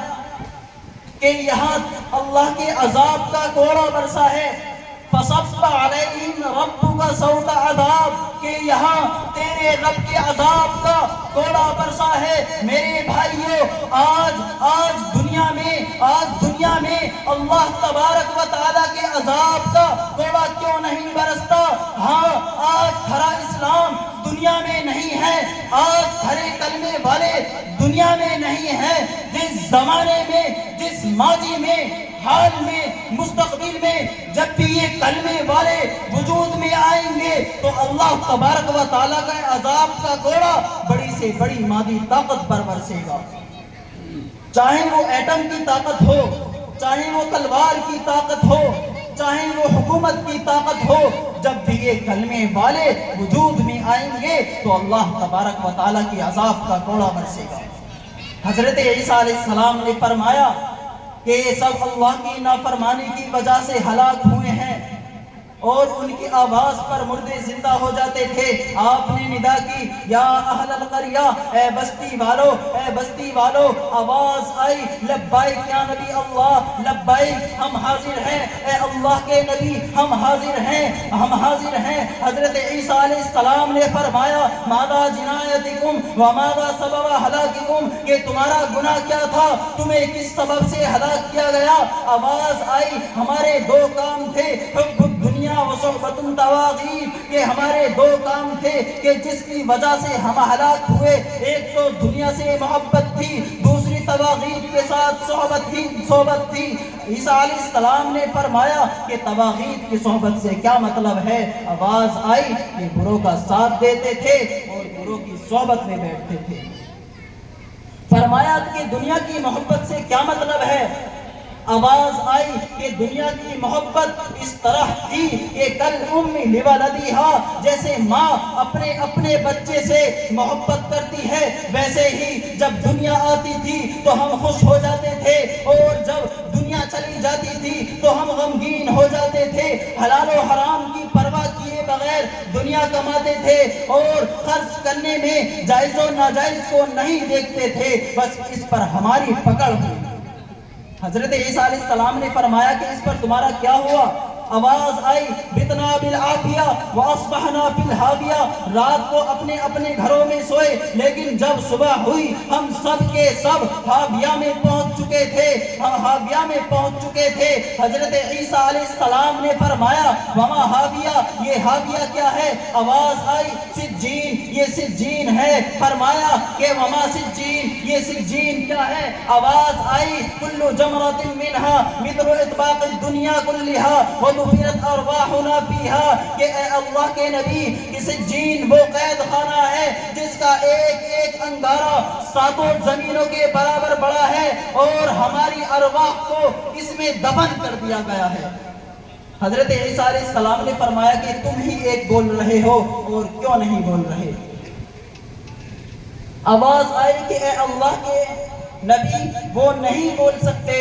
کہ یہاں اللہ کے عذاب کا کوڑا برسا ہے، فَصَبَّ عَلَيْهِمْ رَبُّكَ سَوْطَ عَذَابٍ، کہ یہاں تیرے رب کے عذاب کا کوڑا برسا ہے۔ میرے بھائیوں، آج دنیا میں اللہ تبارک و تعالیٰ کے عذاب کا کوڑا کیوں نہیں برستا؟ ہاں، آج کھرا اسلام دنیا میں نہیں ہے، آج کھرے کلمے والے دنیا میں نہیں ہے۔ جس زمانے میں، جس ماضی میں، حال میں، مستقبل میں جب بھی یہ کلمے والے وجود میں آئیں گے تو اللہ تبارک و تعالیٰ کا عذاب کا گوڑا بڑی سے بڑی مادی طاقت پر برسے گا، چاہے وہ ایٹم کی طاقت ہو، چاہے وہ تلوار کی طاقت ہو، چاہے وہ حکومت کی طاقت ہو۔ جب بھی یہ کلمے والے وجود میں آئیں گے تو اللہ تبارک و تعالیٰ کی عذاب کا گوڑا برسے گا۔ حضرت عیسیٰ علیہ السلام نے فرمایا کہ یہ سب اللہ کی نافرمانی کی وجہ سے ہلاک ہوئے ہیں، اور ان کی آواز پر مردے زندہ ہو جاتے تھے۔ آپ نے ندا کی یا اہل القریہ، اے بستی والو، اے بستی والو۔ آواز آئی لبیک یا نبی اللہ، لبیک، ہم حاضر ہیں اے اللہ کے نبی، ہم حاضر ہیں، ہم حاضر ہیں۔ حضرت عیسیٰ علیہ السلام نے فرمایا ماذا جنایتکم وماذا سبب ہلاککم، کہ تمہارا گناہ کیا تھا، تمہیں کس سبب سے ہلاک کیا گیا؟ آواز آئی ہمارے دو کام تھے، حب الدنیا و صحبت الطواغیت، کہ ہمارے دو کام تھے کہ جس کی وجہ سے ہم ہلاک ہوئے۔ ایک تو دنیا سے محبت تھی، دوسری طواغیت کے ساتھ صحبت تھی۔ عیسیٰ علیہ السلام نے فرمایا کہ طواغیت کی صحبت سے کیا مطلب ہے؟ آواز آئی کہ بروں کا ساتھ دیتے تھے اور بروں کی صحبت میں بیٹھتے تھے۔ فرمایا کہ دنیا کی محبت سے کیا مطلب ہے؟ آواز آئی کہ دنیا کی محبت اس طرح تھی کہ کل امی لولدیہا، جیسے ماں اپنے بچے سے محبت کرتی ہے، ویسے ہی جب دنیا آتی تھی تو ہم خوش ہو جاتے تھے، اور جب دنیا چلی جاتی تھی تو ہم غمگین ہو جاتے تھے۔ حلال و حرام کی پرواہ کیے بغیر دنیا کماتے تھے، اور خرچ کرنے میں جائز و ناجائز کو نہیں دیکھتے تھے، بس اس پر ہماری پکڑ ہوئی۔ حضرت عیسیٰ علیہ السلام نے فرمایا کہ اس پر تمہارا کیا ہوا؟ آواز آئی بتنا بالعافیہ واصبحنا فی الحاویہ، رات کو اپنے گھروں میں سوئے، لیکن جب صبح ہوئی ہم سب کے سب حاویہ میں پہنچ چکے تھے، حضرت عیسیٰ علیہ السلام نے فرمایا وما حاویہ، یہ حاویہ کیا ہے؟ آواز آئی سجین، یہ سجین ہے۔ فرمایا کہ وما سجین، یہ سجین کیا ہے؟ آواز آئی کل جمرۃ منہا مثل اطباق الدنیا کلہا ودفنت ارواحنا فیہا، کہ اے اللہ کے نبی، کہ سجین وہ قید خانہ ہے جس کا ایک ایک انگارہ ساتوں زمینوں کے برابر بڑا ہے، اور ہماری ارواح کو اس میں دفن کر دیا گیا ہے۔ حضرت عیسیٰ علیہ السلام نے فرمایا کہ تم ہی ایک بول رہے ہو، اور کیوں نہیں بول رہے؟ آواز آئی کہ اے اللہ کے نبی، وہ نہیں بول سکتے،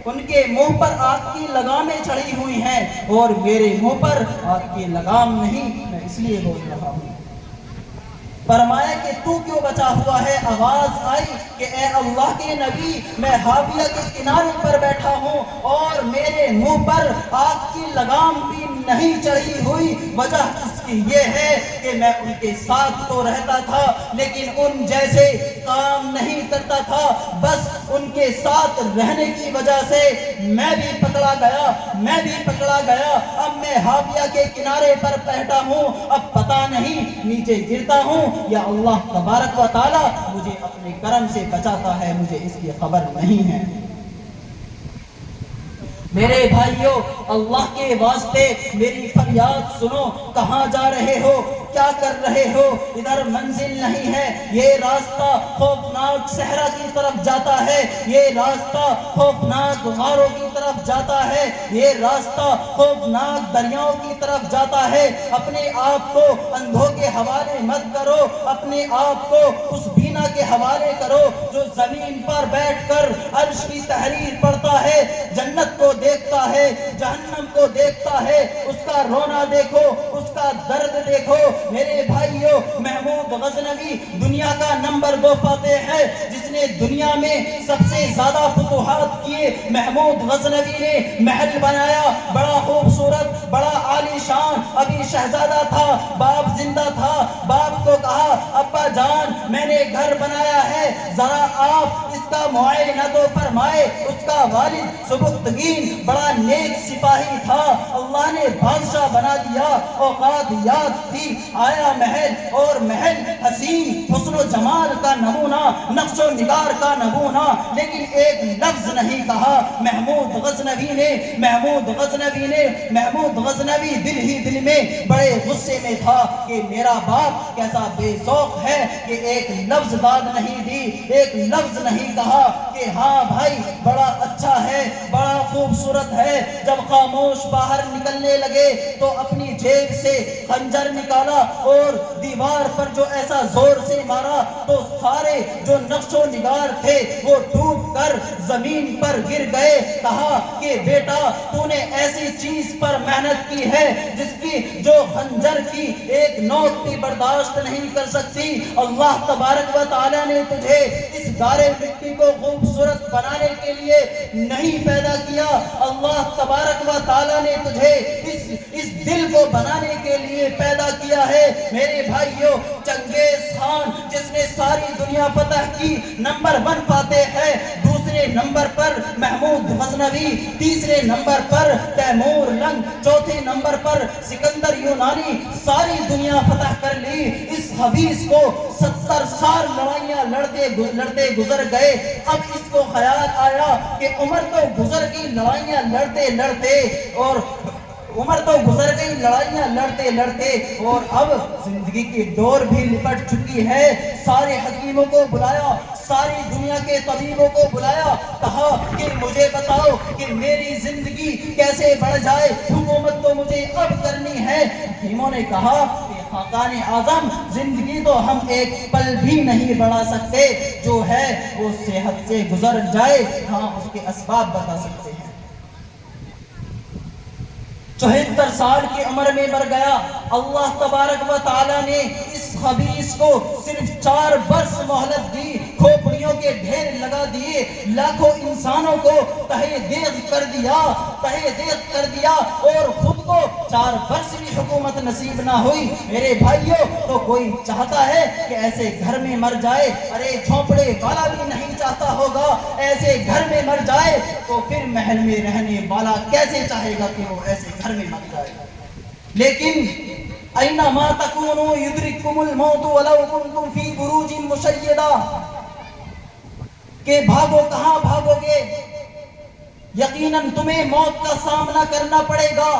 ان کے منہ پر آگ کی لگامیں چڑھی ہوئی ہیں، اور میرے منہ پر آگ کی لگام نہیں، میں اس لیے بول رہا ہوں۔ فرمایا کہ تو کیوں بچا ہوا ہے؟ آواز آئی کہ اے اللہ کے نبی، میں حاویہ کے کنارے پر بیٹھا ہوں، اور میرے منہ پر آگ کی لگام بھی نہیں چڑھی ہوئی، وجہ اس کی یہ ہے کہ میں ان کے ساتھ تو رہتا تھا لیکن ان جیسے کام نہیں کرتا تھا، بس ان کے ساتھ رہنے کی وجہ سے میں بھی پکڑا گیا، اب میں ہاویہ کے کنارے پر بیٹھا ہوں، اب پتہ نہیں نیچے گرتا ہوں یا اللہ تبارک و تعالی مجھے اپنے کرم سے بچاتا ہے، مجھے اس کی خبر نہیں ہے۔ میرے بھائیوں، اللہ کے واسطے میری فریاد سنو، کہاں جا رہے ہو، کیا کر رہے ہو؟ ادھر منزل نہیں ہے، یہ راستہ خوفناک صحرا کی طرف جاتا ہے، یہ راستہ خوفناک غاروں کی طرف جاتا ہے، یہ راستہ خوفناک دریاؤں کی طرف جاتا ہے۔ اپنے آپ کو اندھوں کے حوالے مت کرو، اپنے آپ کو اس بینا کے حوالے کرو جو زمین پر بیٹھ کر عرش کی تحریر پڑھتا ہے، جنت کو دیکھتا ہے، جہنم کو دیکھتا ہے، اس کا رونا دیکھو، اس کا درد دیکھو۔ میرے بھائیوں، محمود غزنوی دنیا کا نمبر 2 فاتح ہے، جس نے دنیا میں سب سے زیادہ فتوحات کیے۔ محمود غزنوی نے محل بنایا، بڑا خوبصورت، بڑا عالی شان، ابھی شہزادہ تھا، باپ زندہ تھا، باپ کو کہا ابا جان میں نے گھر بنایا ہے، ذرا آپ اس کا معائنہ تو فرمائے۔ اس کا والد سبکتگین بڑا نیک سپاہی تھا، اللہ نے بادشاہ بنا دیا، اوقات یاد تھی، آیا محل، اور محل حسین حسن و جمال کا نمونہ، نقش و نگار کا نمونہ، لیکن ایک لفظ نہیں کہا محمود غزنوی نے۔ محمود غزنوی دل ہی دل میں بڑے غصے میں تھا کہ میرا باپ کیسا بے ذوق ہے کہ ایک لفظ داد نہیں دی، ایک لفظ نہیں کہا کہ ہاں بھائی بڑا اچھا ہے، بڑا خوبصورت ہے۔ جب خاموش باہر نکلنے لگے تو اپنی جیب سے خنجر نکالا اور دیوار پر جو ایسا زور سے مارا تو سارے جو نقش و نگار تھے وہ ڈوب کر زمین پر گر گئے۔ کہا کہ بیٹا تو نے ایسی چیز پر محنت کی ہے جس کی جو خنجر کی ایک نوک بھی برداشت نہیں کر سکتی، اللہ تبارک و تعالیٰ نے تجھے اس گارے مٹی کو خوبصورت بنانے کے لیے نہیں پیدا کیا، اللہ تبارک و تعالیٰ نے تجھے اس دل کو بنانے کے لیے پیدا کیا ہے۔ میرے بھائیوں، چنگیز خان جس نے ساری دنیا فتح کی، نمبر 1 فاتح ہے، دوسرے نمبر پر محمود غزنوی، تیسرے نمبر پر تیمور لنگ، چوتھے نمبر پر سکندر یونانی، ساری دنیا فتح کر لی۔ اس خبیث کو 70 سال لڑائیاں لڑتے گزر گئے، اب اس کو خیال آیا کہ عمر تو گزر گئی لڑائیاں لڑتے اور اب زندگی کی ڈور بھی لپٹ چکی ہے۔ سارے حکیموں کو بلایا، ساری دنیا کے طبیبوں کو بلایا، کہا کہ مجھے بتاؤ کہ میری زندگی کیسے بڑھ جائے، حکومت تو مجھے اب کرنی ہے۔ حکیموں نے کہا کہ خاقان اعظم زندگی تو ہم ایک پل بھی نہیں بڑھا سکتے، جو ہے وہ صحت سے گزر جائے، ہاں اس کے اسباب بتا سکتے ہیں۔ 74 سال کی عمر میں مر گیا۔ اللہ تبارک و تعالیٰ نے اس خبیث کو صرف 4 برس مہلت دی، کھوپڑیوں کے ڈھیر لگا دیے، لاکھوں انسانوں کو تہے دیگ کر دیا اور خود کو 4 برس بھی حکومت نصیب نہ ہوئی۔ میرے بھائیوں، تو کوئی چاہتا ہے کہ ایسے گھر میں مر جائے؟ ارے جھونپڑے والا بھی نہیں چاہتا ہوگا ایسے گھر میں مر جائے، تو پھر محل میں رہنے والا کیسے چاہے گا کہ وہ ایسے گھر میں مر جائے؟ لیکن اینما تکونوا یدرککم الموت ولو کنتم فی بروج مشیدہ، کہ بھاگو کہاں بھاگو گے، یقیناً تمہیں موت کا سامنا کرنا پڑے گا،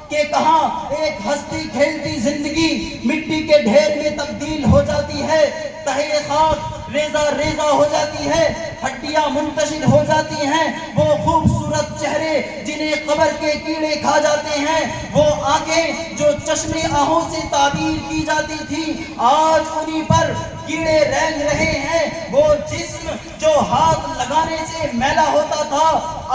کہ کہاں ایک ہستی کھیلتی زندگی مٹی کے ڈھیر میں تبدیل ہو جاتی ہے، تہے خاک ریزہ ہو جاتی ہے، ہڈیاں منتشر ہو جاتی ہیں، وہ خوبصورت چہرے جنہیں قبر کے کیڑے کھا جاتے ہیں، وہ آنکھیں جو چشمے آہوں سے تعبیر کی جاتی تھی، آج انہی پر کیڑے رینگ رہے ہیں، وہ جسم جو ہاتھ لگانے سے میلا ہوتا تھا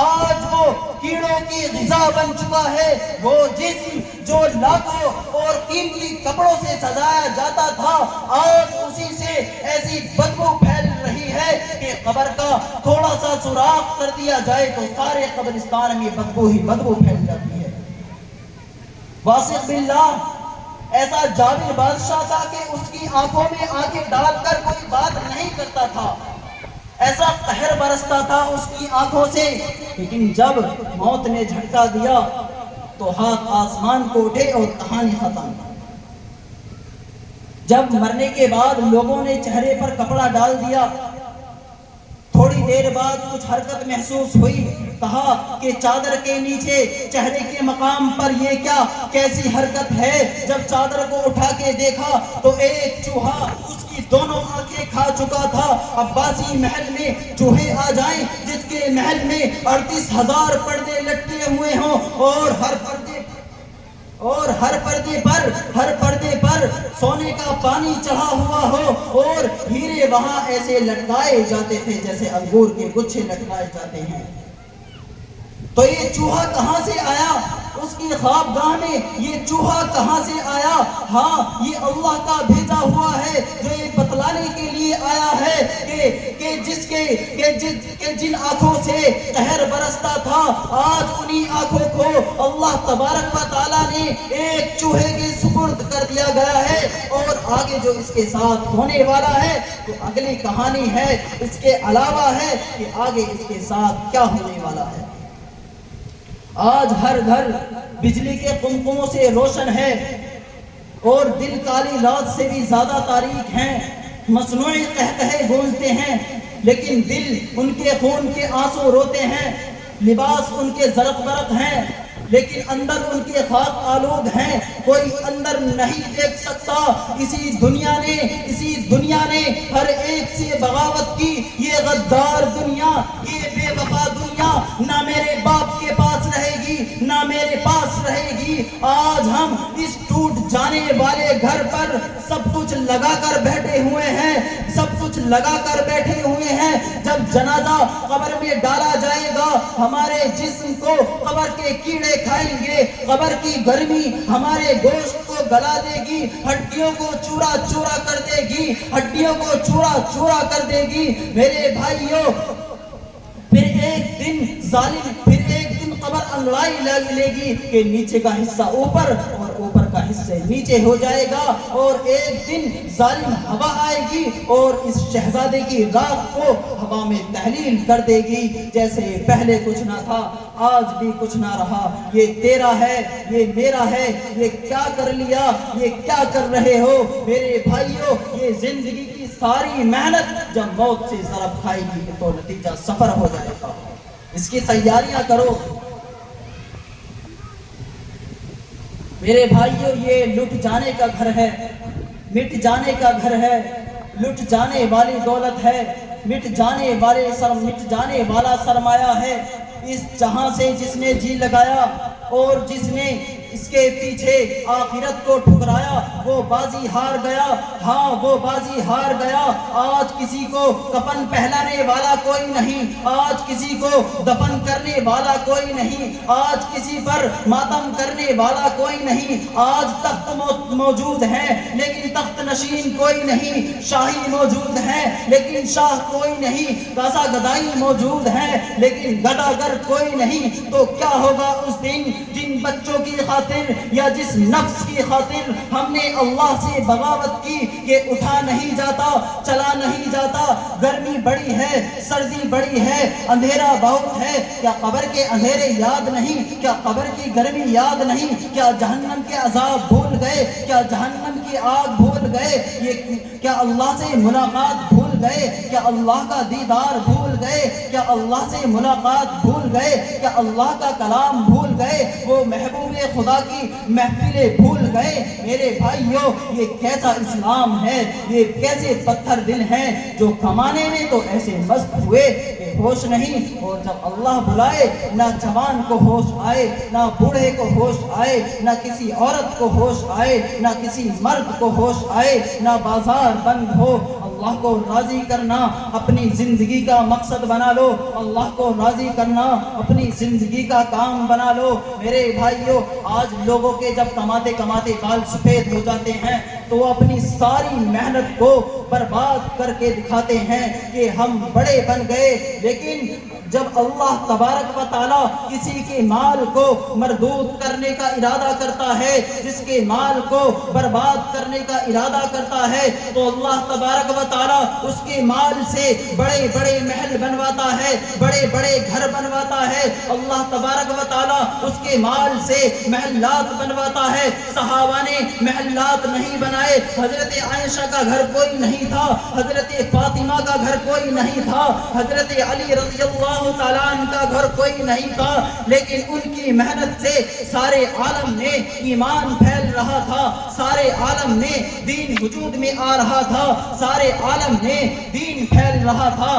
آج وہ کیڑوں کی غذا بن چکا ہے، وہ جسم جو لاکھوں اور قیمتی کپڑوں سے سجایا جاتا تھا آج اسی سے ایسی بدبو پھیل رہی ہے کہ قبر کا تھوڑا سا سوراخ کر دیا جائے تو سارے قبرستان میں بدبو ہی بدبو پھیل جاتی ہے۔ واثق باللہ ایسا جابر بادشاہ تھا کہ اس کی آنکھوں میں آنکھیں ڈال کر کوئی بات نہیں کرتا تھا، ایسا قہر برستا تھا اس کی آنکھوں سے، لیکن جب موت نے جھٹکا دیا تو ہاتھ آسمان کو اٹھے اور کہانی ختم۔ جب مرنے کے بعد لوگوں نے چہرے پر کپڑا ڈال دیا، تھوڑی دیر بعد کچھ حرکت محسوس ہوئی، کہا کہ چادر کے نیچے چہرے کے مقام پر یہ کیا کیسی حرکت ہے؟ جب چادر کو اٹھا کے دیکھا تو ایک چوہا اس کی دونوں آنکھیں کھا چکا تھا۔ عباسی محل میں چوہے آ جائیں جس کے محل میں 38,000 پردے لٹکے ہوئے ہوں اور ہر پردے پر سونے کا پانی چڑھا ہوا ہو اور ہیرے وہاں ایسے لٹکائے جاتے تھے جیسے انگور کے گچھے لٹکائے جاتے ہیں، تو یہ چوہا کہاں سے آیا؟ اس کی خوابگاہ میں یہ چوہا کہاں سے آیا؟ ہاں، یہ اللہ کا بھیجا ہوا ہے جو یہ بتلانے کے لیے آیا ہے کہ جن آنکھوں سے قہر برستا تھا، آج انہی آنکھوں کو اللہ تبارک و تعالیٰ نے ایک چوہے کے سپرد کر دیا گیا ہے، اور آگے جو اس کے ساتھ ہونے والا ہے تو اگلی کہانی ہے، اس کے علاوہ ہے کہ آگے اس کے ساتھ کیا ہونے والا ہے۔ آج ہر گھر بجلی کے قمقموں سے روشن ہے اور دل کالی رات سے بھی زیادہ تاریک ہیں، مصنوعی قہقہے گونجتے ہیں لیکن دل ان کے خون کے آنسو روتے ہیں، لباس ان کے زرق برق ہیں لیکن اندر ان کے خاک آلود ہیں، کوئی اندر نہیں دیکھ سکتا۔ اسی دنیا نے ہر ایک سے بغاوت کی، یہ غدار دنیا، یہ بے وفا دنیا نہ میرے باپ کے پاس رہے گی نہ میرے پاس رہے گی۔ آج ہم اس ٹوٹ جانے والے گھر پر سب کچھ لگا کر بیٹھے ہوئے ہیں، جب جنازہ قبر میں ڈالا جائے گا ہمارے جسم کو قبر کے کیڑے کھائیں گے، قبر کی گرمی ہمارے گوشت کو گلا دے گی، ہڈیوں کو چورا چورا کر دے گی۔ میرے بھائیوں، پھر ایک دن قبر انگڑائی لے گی کہ نیچے کا حصہ اوپر اور اوپر کا حصہ نیچے ہو جائے گا، اور ایک دن ظالم ہوا آئے گی اور اس شہزادے کی راکھ کو ہوا میں تحلیل کر دے گی، جیسے پہلے کچھ نہ تھا آج بھی کچھ نہ رہا، یہ تیرا ہے یہ میرا ہے، یہ کیا کر لیا، یہ کیا کر رہے ہو؟ میرے بھائیوں، یہ زندگی کی ساری محنت جب موت سے ضرب کھائے گی تو نتیجہ سفر ہو جائے گا، اس کی تیاریاں کرو۔ میرے بھائیوں، یہ لٹ جانے کا گھر ہے، مٹ جانے کا گھر ہے، لٹ جانے والی دولت ہے، مٹ جانے والا سرمایہ ہے۔ اس جہاں سے جس نے جی لگایا اور جس نے اس کے پیچھے آخرت کو ٹھکرایا وہ بازی ہار گیا، ہاں وہ بازی ہار گیا۔ آج کسی کو کفن پہنانے والا کوئی نہیں، آج کسی کو دفن کرنے والا کوئی نہیں، آج کسی پر ماتم کرنے والا کوئی نہیں۔ آج تخت موجود ہے لیکن تخت نشین کوئی نہیں، شاہی موجود ہے لیکن شاہ کوئی نہیں، کاسا گدائی موجود ہے لیکن گداگر کوئی نہیں۔ تو کیا ہوگا اس دن جن بچوں کی خاطر یا جس نفس کی خاطر ہم نے اللہ سے بغاوت کی کہ اٹھا نہیں جاتا، چلا نہیں جاتا، گرمی بڑی ہے، سردی بڑی ہے، اندھیرا بہت ہے، کیا قبر کے اندھیرے یاد نہیں؟ کیا قبر کی گرمی یاد نہیں؟ کیا جہنم کے عذاب بھول گئے؟ کیا جہنم کی آگ بھول گئے؟ کیا اللہ سے ملاقات بھول گئے؟ کیا اللہ کا دیدار بھول گئے؟ کیا اللہ سے ملاقات بھول گئے؟ کیا اللہ کا کلام بھول گئے؟ وہ محبوب خدا کی محفلیں بھول گئے؟ میرے بھائیوں، یہ کیسا اسلام ہے؟ یہ کیسے پتھر دل ہیں جو کمانے میں تو ایسے مست ہوئے کہ ہوش نہیں، اور جب اللہ بلائے نہ جوان کو ہوش آئے، نہ بوڑھے کو ہوش آئے، نہ کسی عورت کو ہوش آئے، نہ کسی مرد کو ہوش آئے، نہ بازار بند ہو۔ اللہ کو راضی کرنا اپنی زندگی کا مقصد بنا لو، اللہ کو راضی کرنا اپنی زندگی کا کام بنا لو۔ میرے بھائیوں، آج لوگوں کے جب کماتے کماتے بال سفید ہو جاتے ہیں تو وہ اپنی ساری محنت کو برباد کر کے دکھاتے ہیں کہ ہم بڑے بن گئے، لیکن جب اللہ تبارک و تعالیٰ کسی کے مال کو مردود کرنے کا ارادہ کرتا ہے، جس کے مال کو برباد کرنے کا ارادہ کرتا ہے، تو اللہ تبارک و تعالیٰ اس کے مال سے بڑے بڑے محل بنواتا ہے، بڑے بڑے گھر بنواتا ہے۔ اللہ تبارک و تعالیٰ اس کے مال سے محلات بنواتا ہے۔ صحابہ نے محلات نہیں بنائے، حضرت عائشہ کا گھر کوئی نہیں تھا، حضرت فاطمہ کا گھر کوئی نہیں تھا، حضرت علی رضی اللہ تعالیٰ عنہ کا گھر کوئی نہیں تھا، لیکن ان کی محنت سے سارے عالم میں ایمان پھیل رہا تھا، سارے عالم میں دین وجود میں آ رہا تھا، سارے عالم میں دین پھیل رہا تھا۔